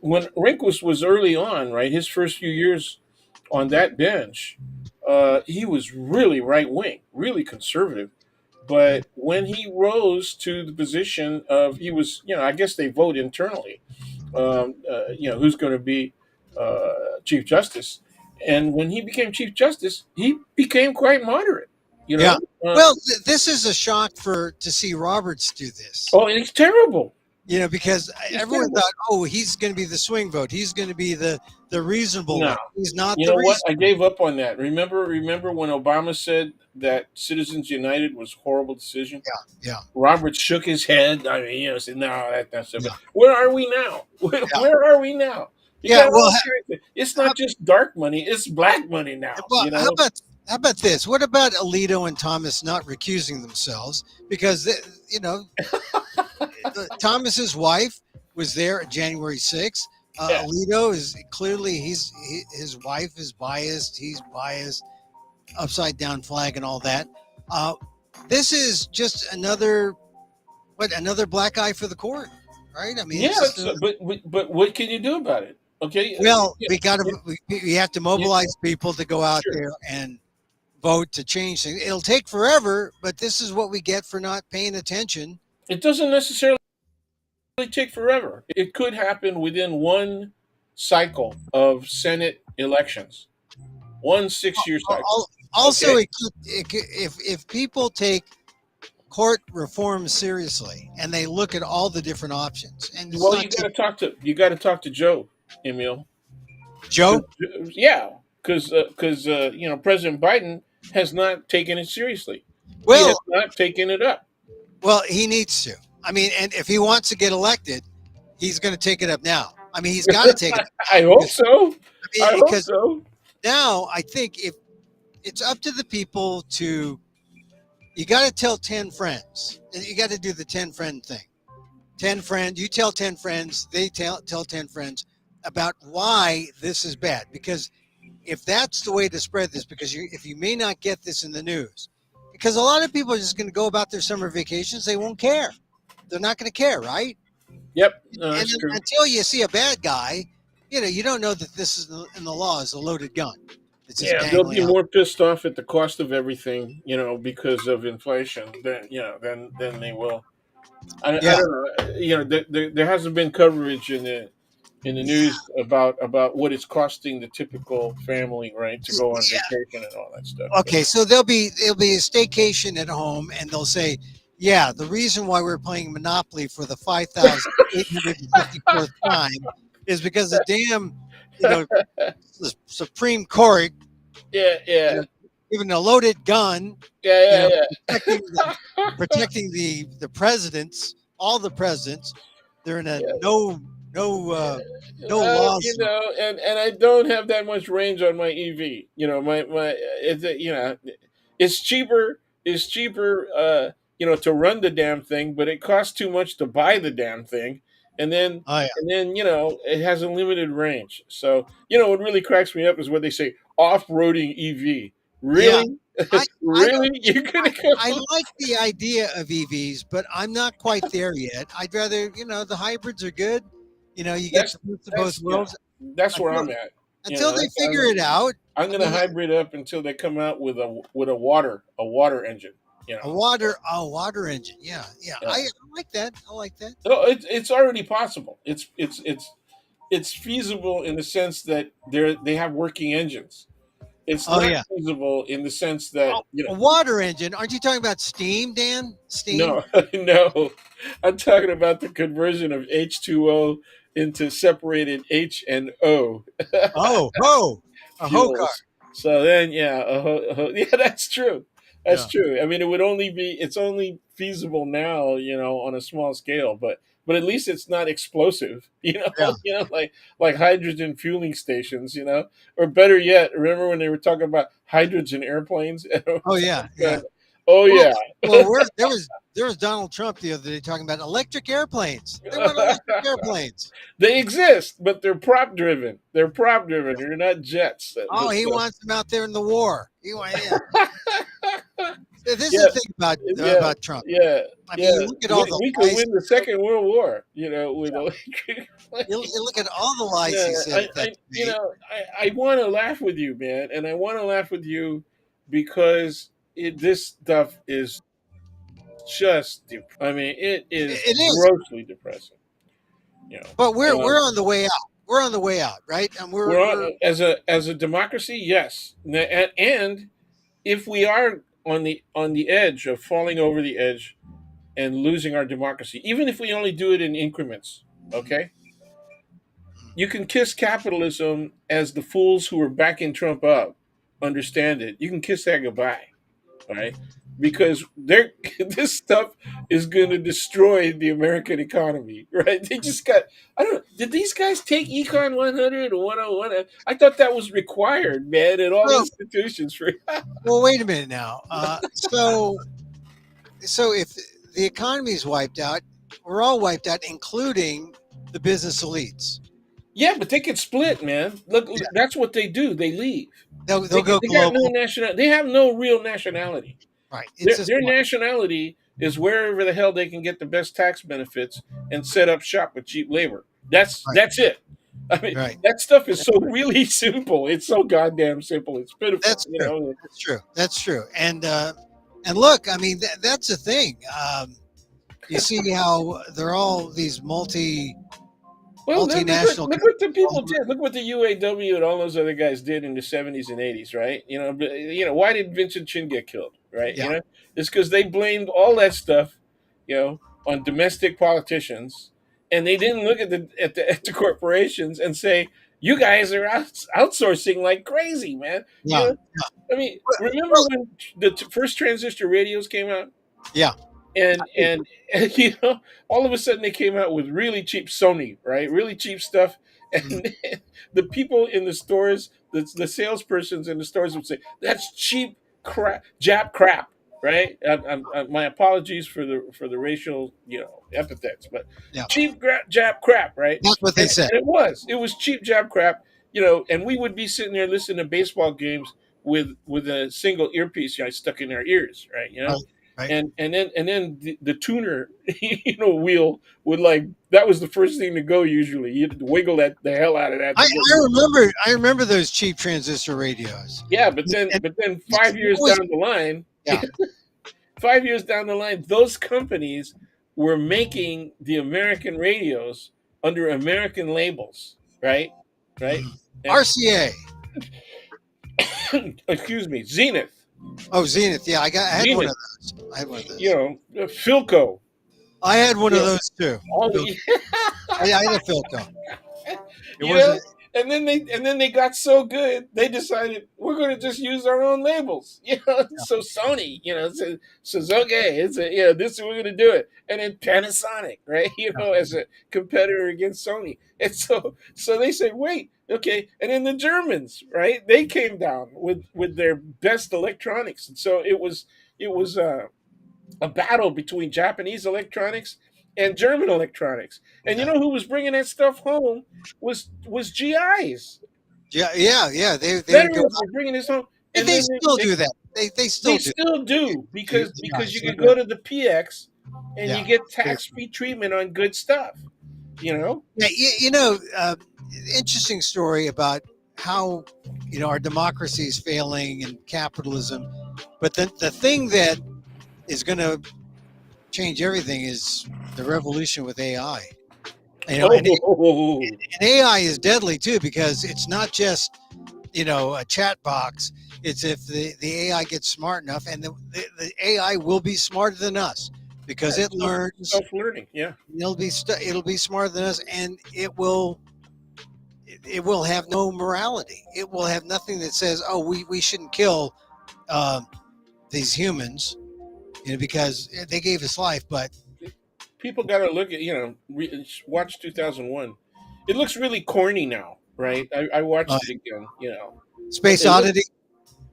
when Rehnquist was early on, right, his first few years on that bench, he was really right wing, really conservative. But when he rose to the position of, he was, I guess they vote internally, who's going to be Chief Justice. And when he became Chief Justice, he became quite moderate, you yeah. know. Uh, Well, this is a shock to see Roberts do this. oh, and he's terrible. Because He's everyone terrible. thought, oh, he's going to be the swing vote. He's going to be the reasonable No, one. He's not you the know what? I reasonable. gave up on that. Remember when Obama said that Citizens United was a horrible decision? Yeah, Roberts shook his head. I mean, said, "No, that's so." yeah, But where are we now? yeah, Where are we now? You yeah. got Well, all kinds of. It's not just dark money; it's black money now. well, how about this? What about Alito and Thomas not recusing themselves because Thomas's wife was there at January 6th. Yeah, Alito is clearly his wife is biased. He's biased, upside down flag and all that. Uh, this is just another black eye for the court, right? I mean, yeah. it's just But what can you do about it? Okay, well, yeah, we got to yeah, we have to yeah, mobilize people to go out sure. there and vote to change things. It'll take forever, but this is what we get for not paying attention. It doesn't necessarily take forever. It could happen within one cycle of Senate elections, one 6 year cycle. Also, Okay. if people take court reform seriously and they look at all the different options, and it's Well, not just you got to talk to Joe, Emil. 'Cause, Joe. yeah, because President Biden has not taken it seriously. He has Well, not taken it up. well, he needs to. I mean, and if he wants to get elected, he's going to take it up now. I mean, he's got to take it up I now hope so. I hope because so. now I think if it's up to the people to, you got to tell 10 friends. You got to do the 10 friend thing. 10 friends, you tell 10 friends, they tell 10 friends about why this is bad. Because if that's the way to spread this, because if you may not get this in the news, because a lot of people are just going to go about their summer vacations, they won't care. They're not going to care, right? Yep, no, And that's then true. until you see a bad guy, you don't know that this is in the law is a loaded gun. It's just Yeah, they'll dangling be out. more pissed off at the cost of everything, because of inflation. Than they will. I Yeah. don't know. There hasn't been coverage in the news about what it's costing the typical family, right, to go on Yeah. vacation and all that stuff. But Okay, so there'll be a staycation at home, and they'll say, "Yeah, the reason why we're playing Monopoly for the 5,854th time is because the damn, you know, the Supreme Court, yeah, you yeah, know, given a loaded gun, you know, yeah, protecting the yeah, protecting the presidents, all the presidents. They're in a yeah. no law zone. And I don't have that much range on my EV. It's cheaper. It's cheaper. To run the damn thing, but it costs too much to buy the damn thing, and then Oh yeah, it has a limited range. So what really cracks me up is what they say off-roading EV. yeah. Really, I don't. really, you're I, gonna go? I like the idea of EVs, but I'm not quite there yet. I'd rather, the hybrids are good. You get That's the best of both that's yeah. worlds That's where until I'm at. until they That's figure it out. I'm I gonna mean, hybrid up until they come out with a water engine. You know, a water engine. Yeah, yeah. yeah. I like that. I like that. No, it's already possible. It's feasible in the sense that they have working engines. It's Oh not yeah. feasible in the sense Oh, that a water engine. Aren't you talking about steam, Dan? Steam. no, no. I'm talking about the conversion of H2O into separated H and O Oh, a hoe car. fuels. So then, yeah, yeah, that's true. That's Yeah, true. I mean, it's only feasible now, on a small scale, but at least it's not explosive, yeah. like hydrogen fueling stations, or better yet, remember when they were talking about hydrogen airplanes? Oh yeah, yeah. Going, oh Well, yeah, there was Donald Trump the other day talking about electric airplanes. They want electric airplanes. they exist, but they're prop driven. They're prop driven. They're not jets. Oh, he wants them out there in the war. Yeah. This is Yeah, the thing about yeah, Trump. yeah, I mean, yeah. you look at all the We could lies. win the Second World War, with electric. You look at all the lies Yeah, he says that's made. I want to laugh with you, man, and I want to laugh with you because this stuff is just. I mean, it is It is, grossly depressing. You but we're know, on the way out. We're on the way out, right? And we're we're on, as a democracy, yes, and if we are on the edge of falling over the edge and losing our democracy, even if we only do it in increments. Okay, you can kiss capitalism as the fools who are backing Trump up understand it. You can kiss that goodbye, all right? Because this stuff is going to destroy the American economy, right? They just got. I don't know. Did these guys take Econ 100 or 101? I thought that was required, man, in all well. institutions for. Well, wait a minute now. So if the economy is wiped out, we're all wiped out, including the business elites. Yeah, but they can split, man. Look, Yeah, that's what they do. They leave. they'll go They got no global. national. They have no real nationality. Right. It's Their just their money. nationality is wherever the hell they can get the best tax benefits and set up shop with cheap labor. That's Right. that's it. I mean, Right. that stuff is so really simple. It's so goddamn simple. It's pitiful. That's true. That's true. That's true. And look, I mean, that's the thing. You see how they're all these Well, multinational look what the people companies. did. Look what the UAW and all those other guys did in the 70s and 80s, right? Why did Vincent Chin get killed, right? Yeah. It's because they blamed all that stuff, on domestic politicians, and they didn't look at the corporations and say, "You guys are outsourcing like crazy, man." Yeah. I mean, remember Well, when the first transistor radios came out? yeah. and all of a sudden they came out with really cheap Sony, right? Really cheap stuff, Mm. and the people in the stores, the salespersons in the stores would say that's cheap crap, Jap crap, right? My apologies for the racial epithets, but Yeah, cheap Jap crap, right? that's what they said. And it was cheap Jap crap, and we would be sitting there listening to baseball games with a single earpiece stuck in our ears, right? Right, right. And then the tuner wheel would, like, that was the first thing to go. Usually you had to wiggle the hell out of that I, to get. I remember those cheap transistor radios. Yeah, but then And but then it's 5 years always down the line, yeah. 5 years down the line, those companies were making the American radios under American labels, right? Right. Mhm. And RCA. excuse me, Zenith. Oh, Zenith. Yeah, I had one of Zenith, those. I had one of those. Philco. I had one you of know those too. all Phil- I had a Philco. It you know wasn't. and then they got so good they decided we're going to just use our own labels. So Sony, says, okay, this is, we're going to do it. And then Panasonic, right, as a competitor against Sony. And so they said, wait, okay. And then the Germans, right, they came down with their best electronics. And so it was a battle between Japanese electronics and German electronics. And you Yeah, know who was bringing that stuff home was GIs. yeah, yeah, yeah. They would go. Veterans were bringing this home, and They then still they, do that. They they still do. still do because Guys, you could go to the PX and yeah. you get tax free treatment on good stuff. You know. Yeah, interesting story about how our democracy is failing and capitalism. But the thing that is going to change everything is the revolution with AI. And Oh, AI is deadly too because it's not just a chat box. It's if the AI gets smart enough, and the AI will be smarter than us because it learns. self learning. Yeah. It'll be smarter than us, and it will have no morality. It will have nothing that says, "Oh, we shouldn't kill uh, these humans," because they gave us life. But People got to look at watch 2001. It looks really corny now, right? I uh, watched it again. Space It looks Oddity,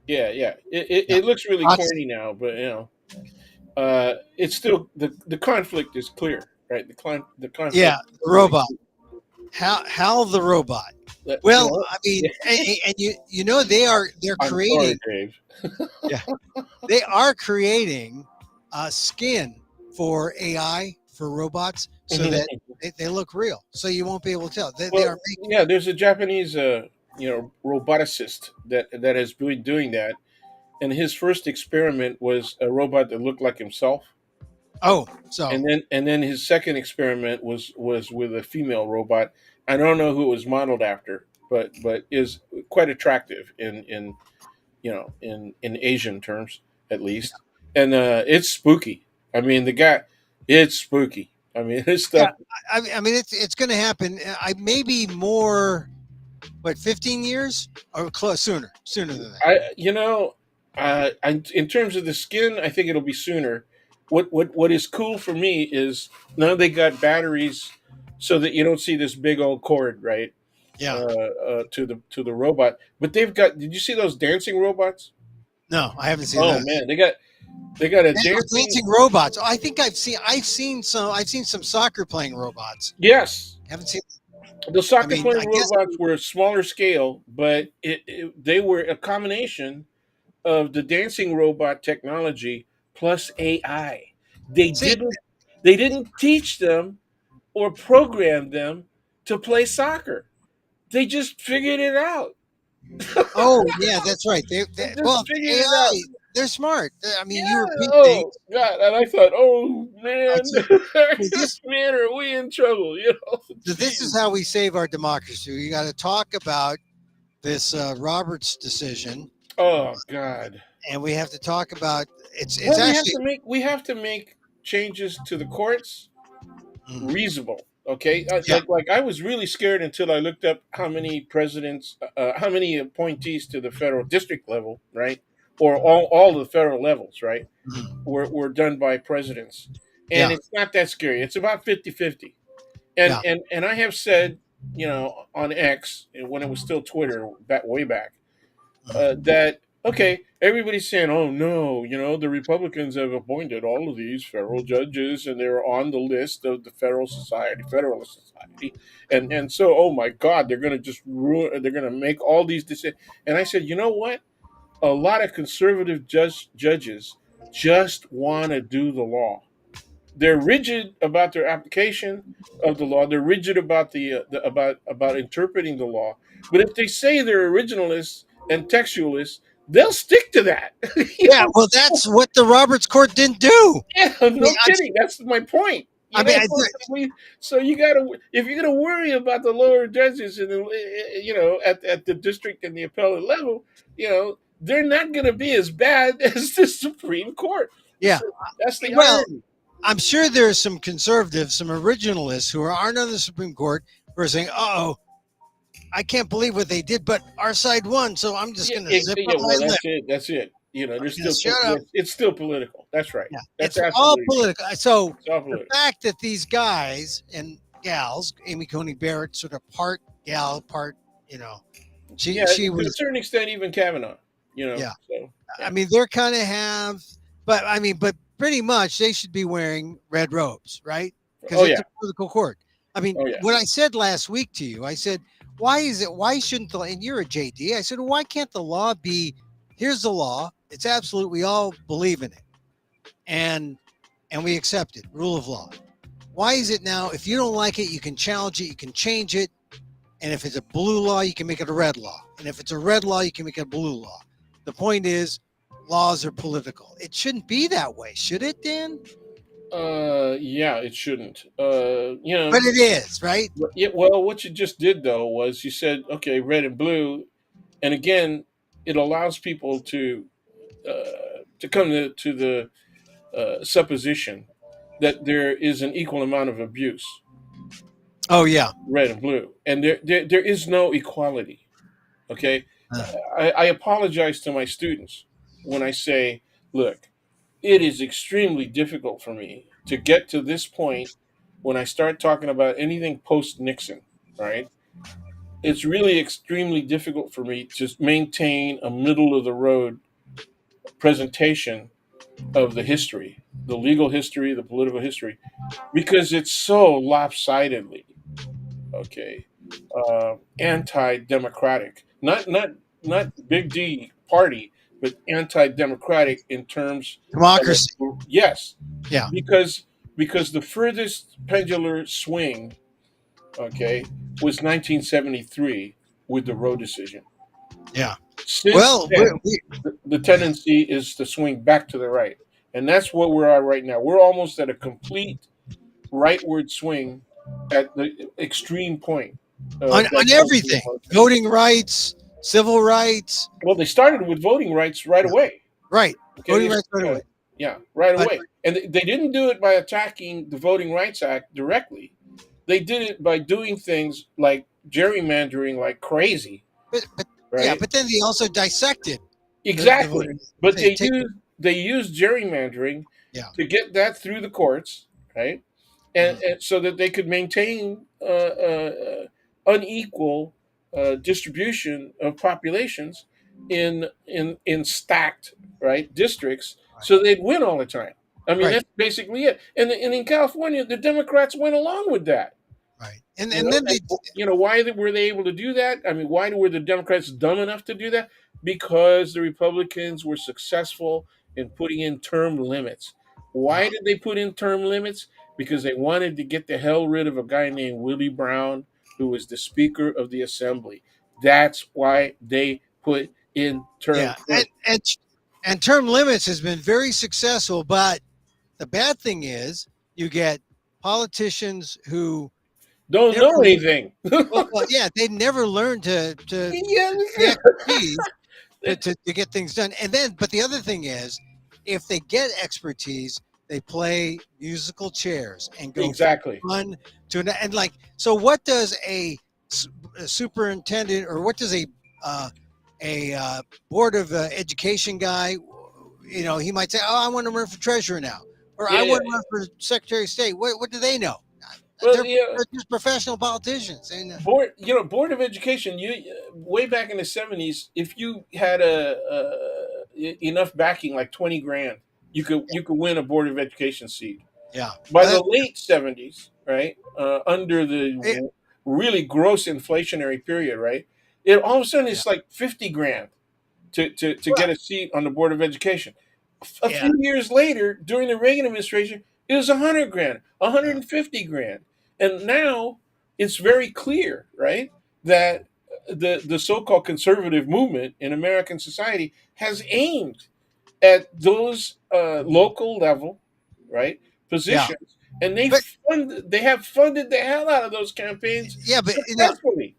Yeah, yeah. It, yeah, it looks really Odyssey, corny now, but it's still the conflict is clear, right? The yeah, conflict is the really robot, Hal the robot. clear. Well, I mean, and they're I'm sorry, creating, Dave. yeah, they are creating skin for AI for robots so that they look real, so you won't be able to tell. They Well, are making. yeah, there's a Japanese roboticist that has been doing that, and his first experiment was a robot that looked like himself. Oh, so And then his second experiment was with a female robot. I don't know who it was modeled after, but is quite attractive in Asian terms, at least. And it's spooky. I mean, it's spooky. I mean, this yeah, stuff. I mean, it's going to happen. I maybe more, what, 15 years or close sooner than that. In terms of the skin, I think it'll be sooner. What is cool for me is now they got batteries, so that you don't see this big old cord, right? Yeah. To the robot. But they've got. Did you see those dancing robots? No, I haven't seen Oh those. man, they got a dancing. Dancing robots. Oh, I think I've seen some soccer playing robots. Yes, Haven't seen. the I soccer mean, I playing guess. robots were smaller scale, but they were a combination of the dancing robot technology plus AI. They See. didn't they didn't teach them or program them to play soccer. They just figured it out. Oh yeah, that's right. They Well, just figured it out. AI, they're smart. I Yeah. mean, you repeat things. Oh God. And I thought, oh I man, see. Well, this man, are we in trouble? this is Jeez. how we save our democracy. We got to talk about this Roberts decision, Oh God. and we have to talk about it's Well, we have actually. to make changes to the courts Mm, reasonable. Okay, yeah. like I was really scared until I looked up how many appointees to the federal district level, right, or all the federal levels, right. Mhm. were done by presidents, and Yeah. it's not that scary. It's about 50-50. Yeah. And I have said, on X, when it was still Twitter, back way back, that okay, everybody's saying, oh no, the Republicans have appointed all of these federal judges, and they're on the list of the Federalist Society, and so, oh my God, they're going to just ruin. They're going to make all these decisions. And I said, you know what? A lot of conservative judges just want to do the law. They're rigid about their application of the law. They're rigid about about interpreting the law. But if they say they're originalists and textualists, they'll stick to that. you Yeah. know? Well, that's what the Roberts Court didn't do. Yeah, I mean, no kidding. That's my point. I mean, I, So you gotta, if you're gonna worry about the lower judges and at the district and the appellate level, they're not gonna be as bad as the Supreme Court. yeah. So that's the Well, irony. I'm sure there's some conservatives, some originalists who aren't on the Supreme Court who are saying, "Oh, I can't believe what they did, but our side won, so I'm just Yeah, going to zip up yeah. my Well, lip." that's it. That's it. I'm There's going to shut up. it's still political. That's right. Yeah, That's it's all absolutely political. So it's all the political. fact that these guys and gals, Amy Coney Barrett, sort of part gal, part, you know, Yeah, she to a was, certain extent, even Kavanaugh. yeah. So I yeah. mean, they're kind of have, but I mean, but pretty much they should be wearing red robes, right? Because Oh it's yeah. a political court. I mean, Oh yeah. what I said last week to you, I said, why shouldn't the, and you're a JD, I said, why can't the law be, here's the law. It's absolute. We all believe in it. And, and we accept it, rule of law. Why is it now, if you don't like it, you can challenge it, you can change it. And if it's a blue law, you can make it a red law. And if it's a red law, you can make it a blue law. The point is, laws are political. It shouldn't be that way, should it, Dan? Yeah, it shouldn't. But it is, right? Yeah, well, what you just did though was you said, okay, red and blue, and again, it allows people to come to the supposition that there is an equal amount of abuse, Oh yeah. red and blue, and there is no equality. Okay, Uh, I apologize to my students when I say, look, it is extremely difficult for me to get to this point when I start talking about anything post Nixon, right? It's really extremely difficult for me to maintain a middle of the road presentation of the history, the legal history, the political history, because it's so lopsidedly, okay, anti-democratic. Not big D party, but anti-democratic in terms of, Democracy. yes, Yeah. because the furthest pendular swing, okay, was 1973 with the Roe decision. Yeah. Since Well, then, the yeah. tendency is to swing back to the right, and that's what we're at right now. We're almost at a complete rightward swing at the extreme point. On everything, voting rights, civil rights, Well, they started with voting rights right yeah. away. Right. Okay, Voting rights right away. yeah, right But, away, and they didn't do it by attacking the Voting Rights Act directly. They did it by doing things like gerrymandering like crazy, but yeah, right? but then they also dissected the Exactly. voting. But They take they used gerrymandering yeah. to get that through the courts, right? Mhm. And so that they could maintain unequal distribution of populations in stacked, right, districts, Right. so they'd win all the time. I mean, Right. that's basically it. And in California, the Democrats went along with that. Right. And then they Why were they able to do that? I mean, why were the Democrats dumb enough to do that? Because the Republicans were successful in putting in term limits. Why uh, did they put in term limits? Because they wanted to get the hell rid of a guy named Willie Brown, who was the Speaker of the Assembly. That's why they put in term yeah, limits. and term limits has been very successful, but the bad thing is you get politicians who Don't never know anything. well yeah, they never learn to Yeah, the expertise to get things done. And then, but the other thing is, if they get expertise, they play musical chairs and go from exactly. one to another. And like, so what does a superintendent or what does a board of education guy, he might say, "Oh, I want to run for treasurer now," or Yeah, "I yeah. want to run for secretary of state." What do they know? Well, They're just professional politicians, and board of education. You way back in the '70s, if you had enough backing, like 20 grand, you could win a board of education seat. yeah, By the late '70s, right, under it, the really gross inflationary period, right, it all of a sudden yeah, it's like 50 grand to well, get a seat on the board of education. A yeah, few years later, during the Reagan administration, it was 100 grand, yeah, 150 grand, and now it's very clear, right, that the so-called conservative movement in American society has aimed at those local level, right, yeah. positions, and But they have funded the hell out of those campaigns yeah, but successfully.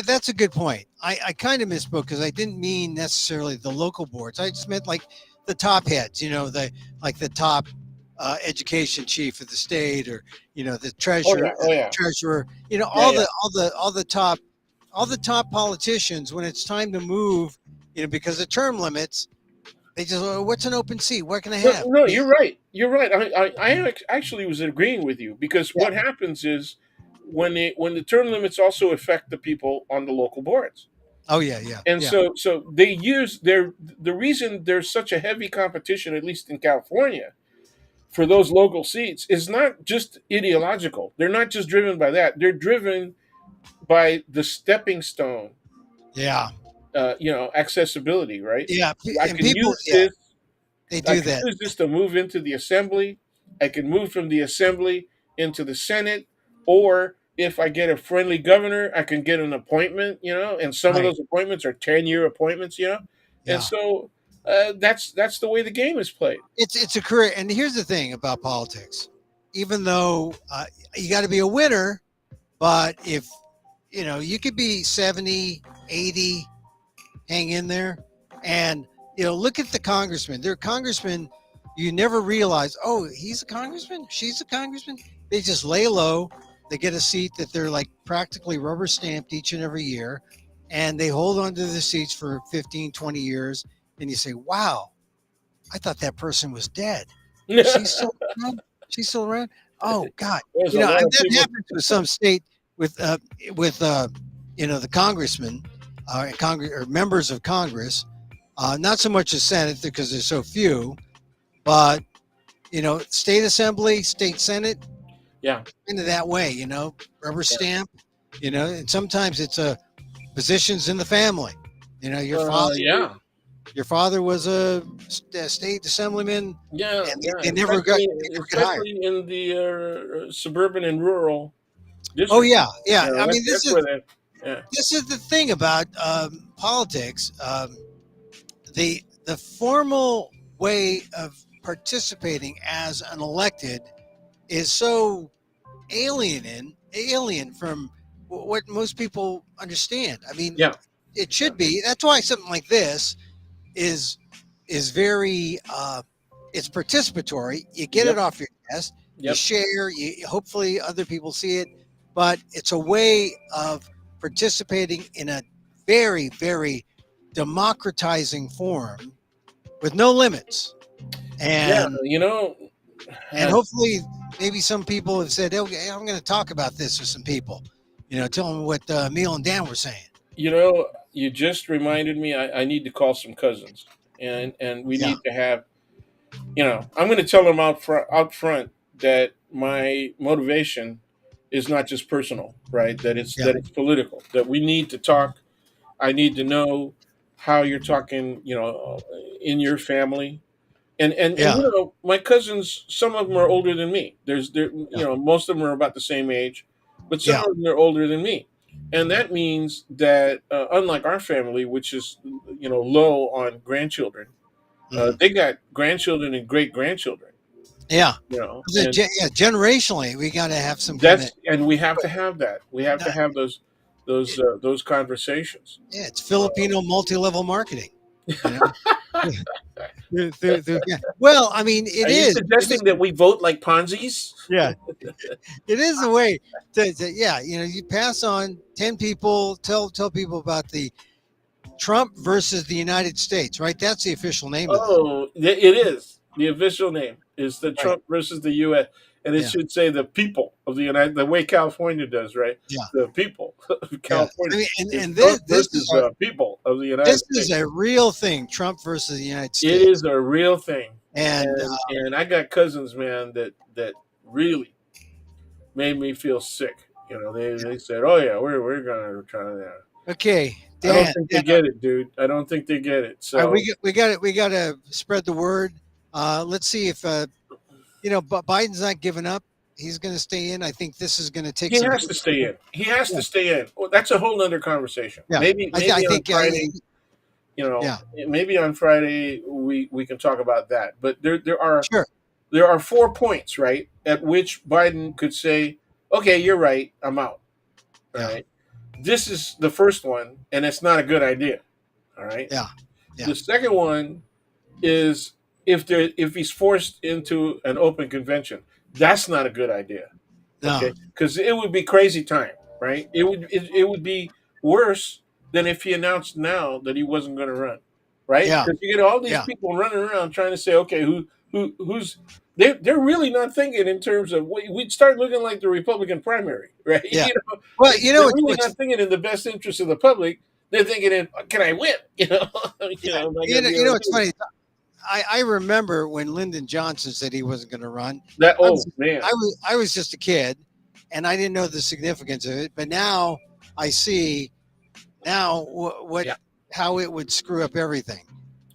that's a good point. I kind of misspoke because I didn't mean necessarily the local boards. I just meant like the top heads. The top education chief of the state, or the Oh yeah, oh yeah, treasurer. yeah, All yeah. all the top politicians. When it's time to move, because of term limits, they just, "Oh, what's an open seat? What can I No, have?" no, you're right. You're right. Actually was agreeing with you because Yeah. what happens is when the term limits also affect the people on the local boards, Oh yeah, yeah, and yeah, so they use the reason there's such a heavy competition, at least in California, for those local seats is not just ideological. They're not just driven by that. They're driven by the stepping stone, yeah, accessibility. Right? yeah. I And can people, use yeah, this they I do can that. use this to move into the assembly. I can move from the assembly into the Senate, or if I get a friendly governor, I can get an appointment. And some of Right. those appointments are 10-year appointments. And Yeah. so that's the way the game is played. It's a career. And here's the thing about politics: even though you got to be a winner, but if you could be 70, 80, hang in there, and look at the congressman. They're congressmen. You never realize, oh, he's a congressman, she's a congressman. They just lay low. They get a seat that they're like practically rubber stamped each and every year, and they hold on to the seats for 15, 20 years. And you say, wow, I thought that person was dead. She's There's still around. She's still around. Oh God, a lot of that people. happens with some state with with the congressmen, Congress or members of Congress. Not so much the Senate because there's so few, but state assembly, state senate, Yeah, into that way. Rubber yeah. stamp. And sometimes it's positions in the family. Your father Yeah, your father was a state assemblyman, yeah, and yeah. they never got hired. Especially in the suburban and rural Oh districts. yeah, yeah. I mean, That's where they. Yeah, this is the thing about politics. The formal way of participating as an elected is so alien from what most people understand. I mean, yeah, it yeah. should be. That's why something like this is very it's participatory. You get it Yep, off your chest, you yep. share, you hopefully other people see it, but it's a way of participating in a very, very democratizing form with no limits. Yeah, And uh, hopefully maybe some people have said, okay, I'm going to talk about this with some people, tell them what Emil and Dan were saying. you just reminded me. I need to call some cousins, and we Yeah, need to have. I'm going to tell them out front that my motivation is not just personal, right? That it's yeah, political. That we need to talk. I need to know how you're talking. In your family. And yeah, my cousins, some of them are older than me. yeah, Most of them are about the same age, but some yeah. of them are older than me, and that means that unlike our family, which is low on grandchildren, Mhm. they got grandchildren and great grandchildren. Yeah. And Yeah, generationally, we got to have some kind of. and we have to have that. We have to have those conversations. Yeah, it's Uh, Filipino multi-level marketing. You know. Yeah. Well, I mean, it are you is. It is. suggesting that we vote like Ponzi's? Yeah, it is a way yeah. You pass on 10 people. Tell people about the Trump versus the United States, right? That's the official name of this. Oh, it is. The official name is the Right. Trump versus the U.S. And it Yeah. should say the people of the United, the way California does, right? Yeah. The people of Yeah. California. I mean, It's and Trump this is versus people of the United this is States. a real thing. Trump versus the United It States. is a real thing, And and I got cousins, man, that really made me feel sick. They said, "Oh yeah, we're gonna try that." okay, I don't Dan, think they Dan, get it, dude. I don't think they get it. all right, So we got to spread the word. Let's see if Biden's not giving up. He's going to stay in. I think this is going to take he some. has to stay in. He has Yeah, to stay in. Well, that's a whole nother conversation. yeah. Maybe I on think Friday, yeah, maybe on Friday we can talk about that. But sure, there are 4 points, right, at which Biden could say, "Okay, you're right. I'm out." All yeah, right. This is the first one, and it's not a good idea. All right. yeah, yeah. The second one is if he's forced into an open convention, that's not a good idea. No, Okay, because it would be crazy time, right? It would be worse than if he announced now that he wasn't going to run, right? yeah, Because you get all these yeah. people running around trying to say, okay, who's they're really not thinking in terms of we'd start looking like the Republican primary, right? Yeah. Well, They're really not thinking in the best interest of the public. They're thinking in, can I win? yeah. Am I going to be You able know, to it's do it? funny. I remember when Lyndon Johnson said he wasn't going to run. That I oh was man, I was just a kid, and I didn't know the significance of it. But now I see now what yeah, how it would screw up everything.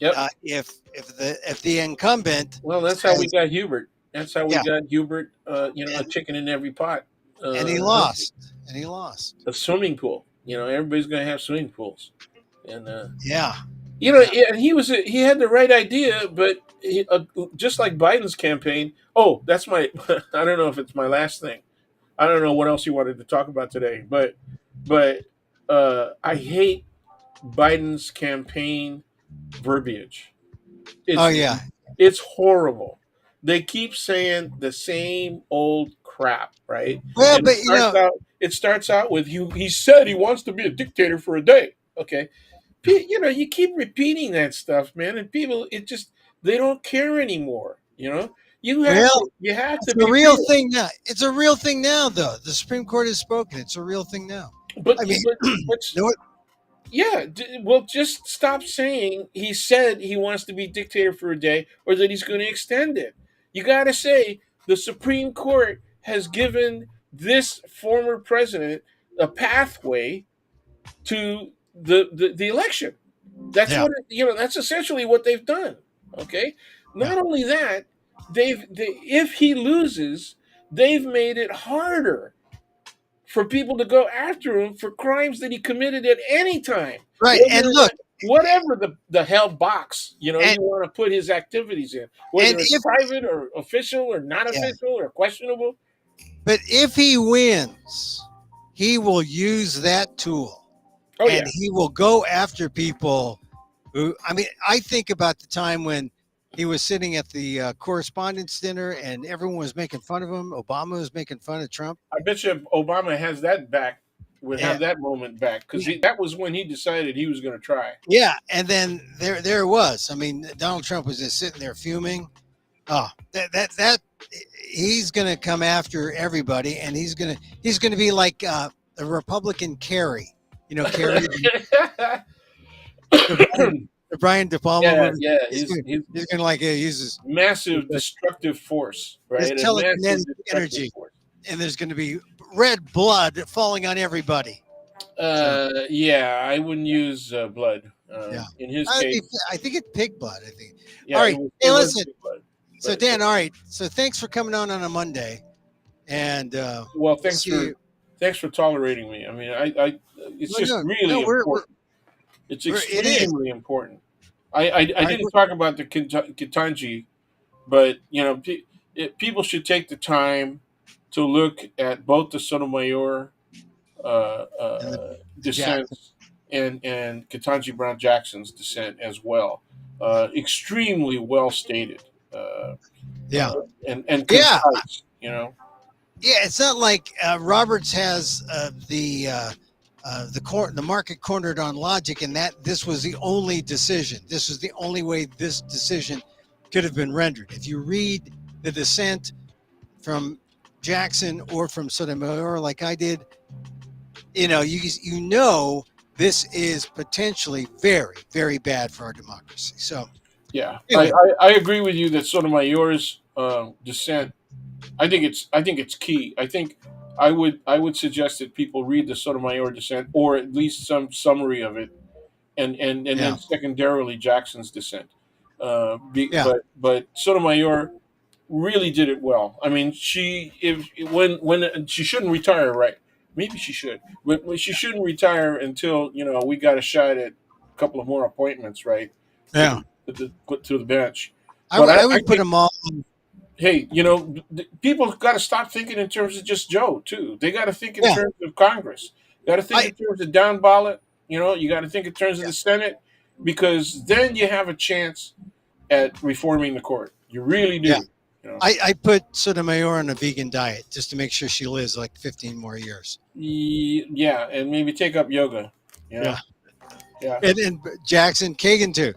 yep. If the incumbent Well, that's how we says got Hubert. That's how we yeah, got Hubert. A and chicken in every pot. and he lost, and he lost. A swimming pool. Everybody's going to have swimming pools, and Yeah, yeah, and he had the right idea, but just like Biden's campaign. Oh, that's my. I don't know if it's my last thing. I don't know what else you wanted to talk about today, but I hate Biden's campaign verbiage. oh It's yeah. it's horrible. They keep saying the same old crap, right? Well, And but it starts out with he said he wants to be a dictator for a day. Okay. You keep repeating that stuff, man, and people it just they don't care anymore, well, you have it's to a be real real. thing now. It's a real thing now, though. The Supreme Court has spoken. It's a real thing now. But I mean, but no, yeah, well, just stop saying he said he wants to be dictator for a day or that he's going to extend it. You got to say the Supreme Court has given this former president a pathway to the election. That's yeah, what that's essentially what they've done. Okay, yeah, not only that, if he loses, they've made it harder for people to go after him for crimes that he committed at any time, right. And look, whatever the hell box and you want to put his activities in, and whether it's if private or official or not yeah, official or questionable. but if he wins, he will use that tool, Oh and yeah, he will go after people who. I mean, I think about the time when he was sitting at the correspondence dinner, and everyone was making fun of him. Obama was making fun of Trump. I bet you Obama has that back. Would Yeah, have that moment back because that was when he decided he was going to try. yeah, and then there it was. I mean, Donald Trump was just sitting there fuming. Oh, that he's going to come after everybody, and he's gonna be like the Republican Kerry. You know, Kerry, the Brian De Palma Yeah, movie. yeah, He's gonna like use massive destructive force, his right? A massive telekinetic destructive energy, force. and there's going to be red blood falling on everybody. So Yeah, I wouldn't use blood. yeah, In his case, I think it's pig blood. I think. All yeah, right, it hey, was listen. blood. So But Dan, all right. So thanks for coming on a Monday, and well, we'll see you. thanks for tolerating me. I mean, it's Well, just no, really important. It's it is. extremely important. I All right, didn't talk about the Kitanji, but people should take the time to look at both the Sotomayor and the Jackson. dissents and Ketanji Brown Jackson's dissent as well. Extremely well stated Yeah, and yeah, concise. yeah. It's not like Roberts has the the market cornered on logic, and that this was the only decision. This was the only way this decision could have been rendered. If you read the dissent from Jackson or from Sotomayor, like I did, you know this is potentially very, very bad for our democracy. So Yeah, anyway, I agree with you that Sotomayor's dissent. I think it's key. I would suggest that people read the Sotomayor dissent or at least some summary of it, and yeah, then secondarily Jackson's dissent. yeah, But Sotomayor really did it well. I mean, she if when she shouldn't retire, right? Maybe she should, but she shouldn't retire until we got a shot at a couple of more appointments, right? To yeah. to the bench. I, But w- I I would put think, them all. hey, people got to stop thinking in terms of just Joe too. They got to think in Yeah, terms of Congress. Got to think I in terms of down ballot. You got to think in terms of yeah, the Senate, because then you have a chance at reforming the court. You really yeah. do. You know. I put Sotomayor on a vegan diet just to make sure she lives like 15 more years. Yeah, and maybe take up yoga. You Yeah, know. Yeah. and Jackson, Kagan too.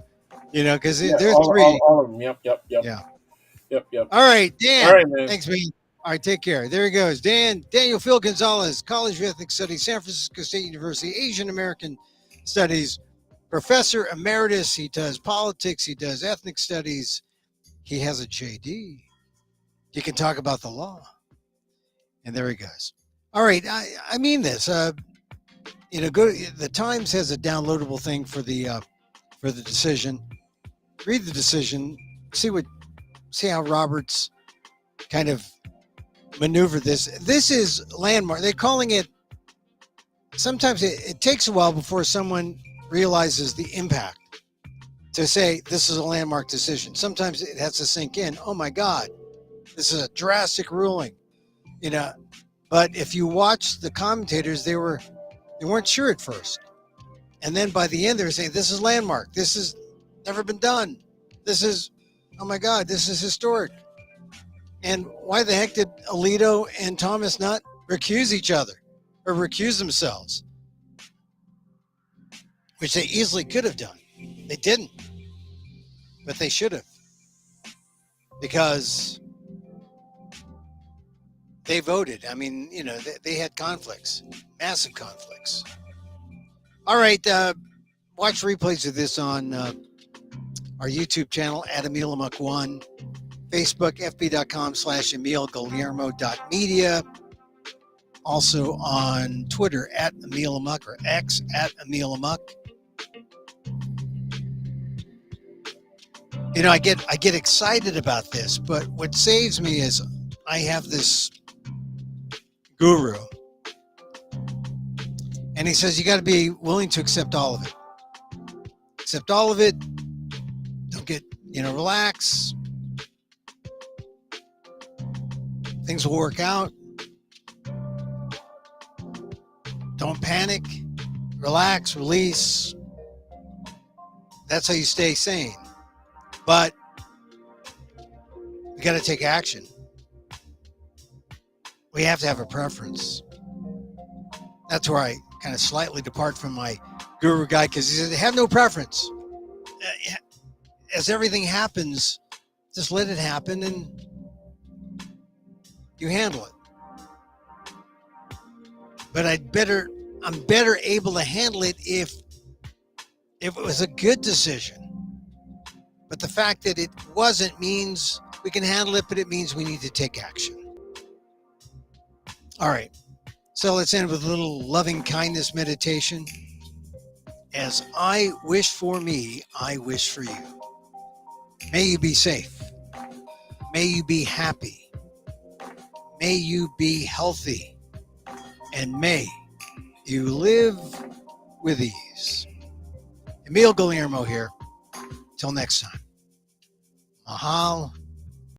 Because Yeah. they're three. All of them. Yep. Yep. Yep. Yeah. Yep. Yep. All right, All Dan. right, man. Thanks, man. All right, take care. There he goes. Daniel Phil Gonzalez, College of Ethnic Studies, San Francisco State University, Asian American Studies, Professor Emeritus. He does politics, he does ethnic studies. He has a JD. He can talk about the law. And there he goes. All right, I mean this. Go. The Times has a downloadable thing for the decision. Read the decision. See how Roberts kind of maneuver this. This is landmark. They're calling it. Sometimes it takes a while before someone realizes the impact to say this is a landmark decision. Sometimes it has to sink in. Oh my God, this is a drastic ruling. But if you watch the commentators, they weren't sure at first, and then by the end they're saying this is landmark. This has never been done. This is, oh my God, this is historic. And why the heck did Alito and Thomas not recuse each other or recuse themselves? Which they easily could have done. They didn't. But they should have. Because they voted. I mean, they had conflicts, massive conflicts. All right. Watch replays of this on our YouTube channel at Emil Amok 1. Facebook, fb.com/EmilGuillermo.media. Also on Twitter at Emil Amok or X at Emil Amok. I get excited about this, but what saves me is I have this guru, and he says you got to be willing to accept all of it. Accept all of it. Don't get, relax. Things will work out. Don't panic. Relax, release. That's how you stay sane. But we got to take action. We have to have a preference. That's where I kind of slightly depart from my guru guy, because he says, have no preference. As everything happens, just let it happen and you handle it. But I'm better able to handle it if it was a good decision. But the fact that it wasn't means we can handle it, but it means we need to take action. All right. So let's end with a little loving kindness meditation. As I wish for me, I wish for you. May you be safe. May you be happy. May you be healthy. And may you live with ease. Emil Guillermo here. Till next time. Mahal.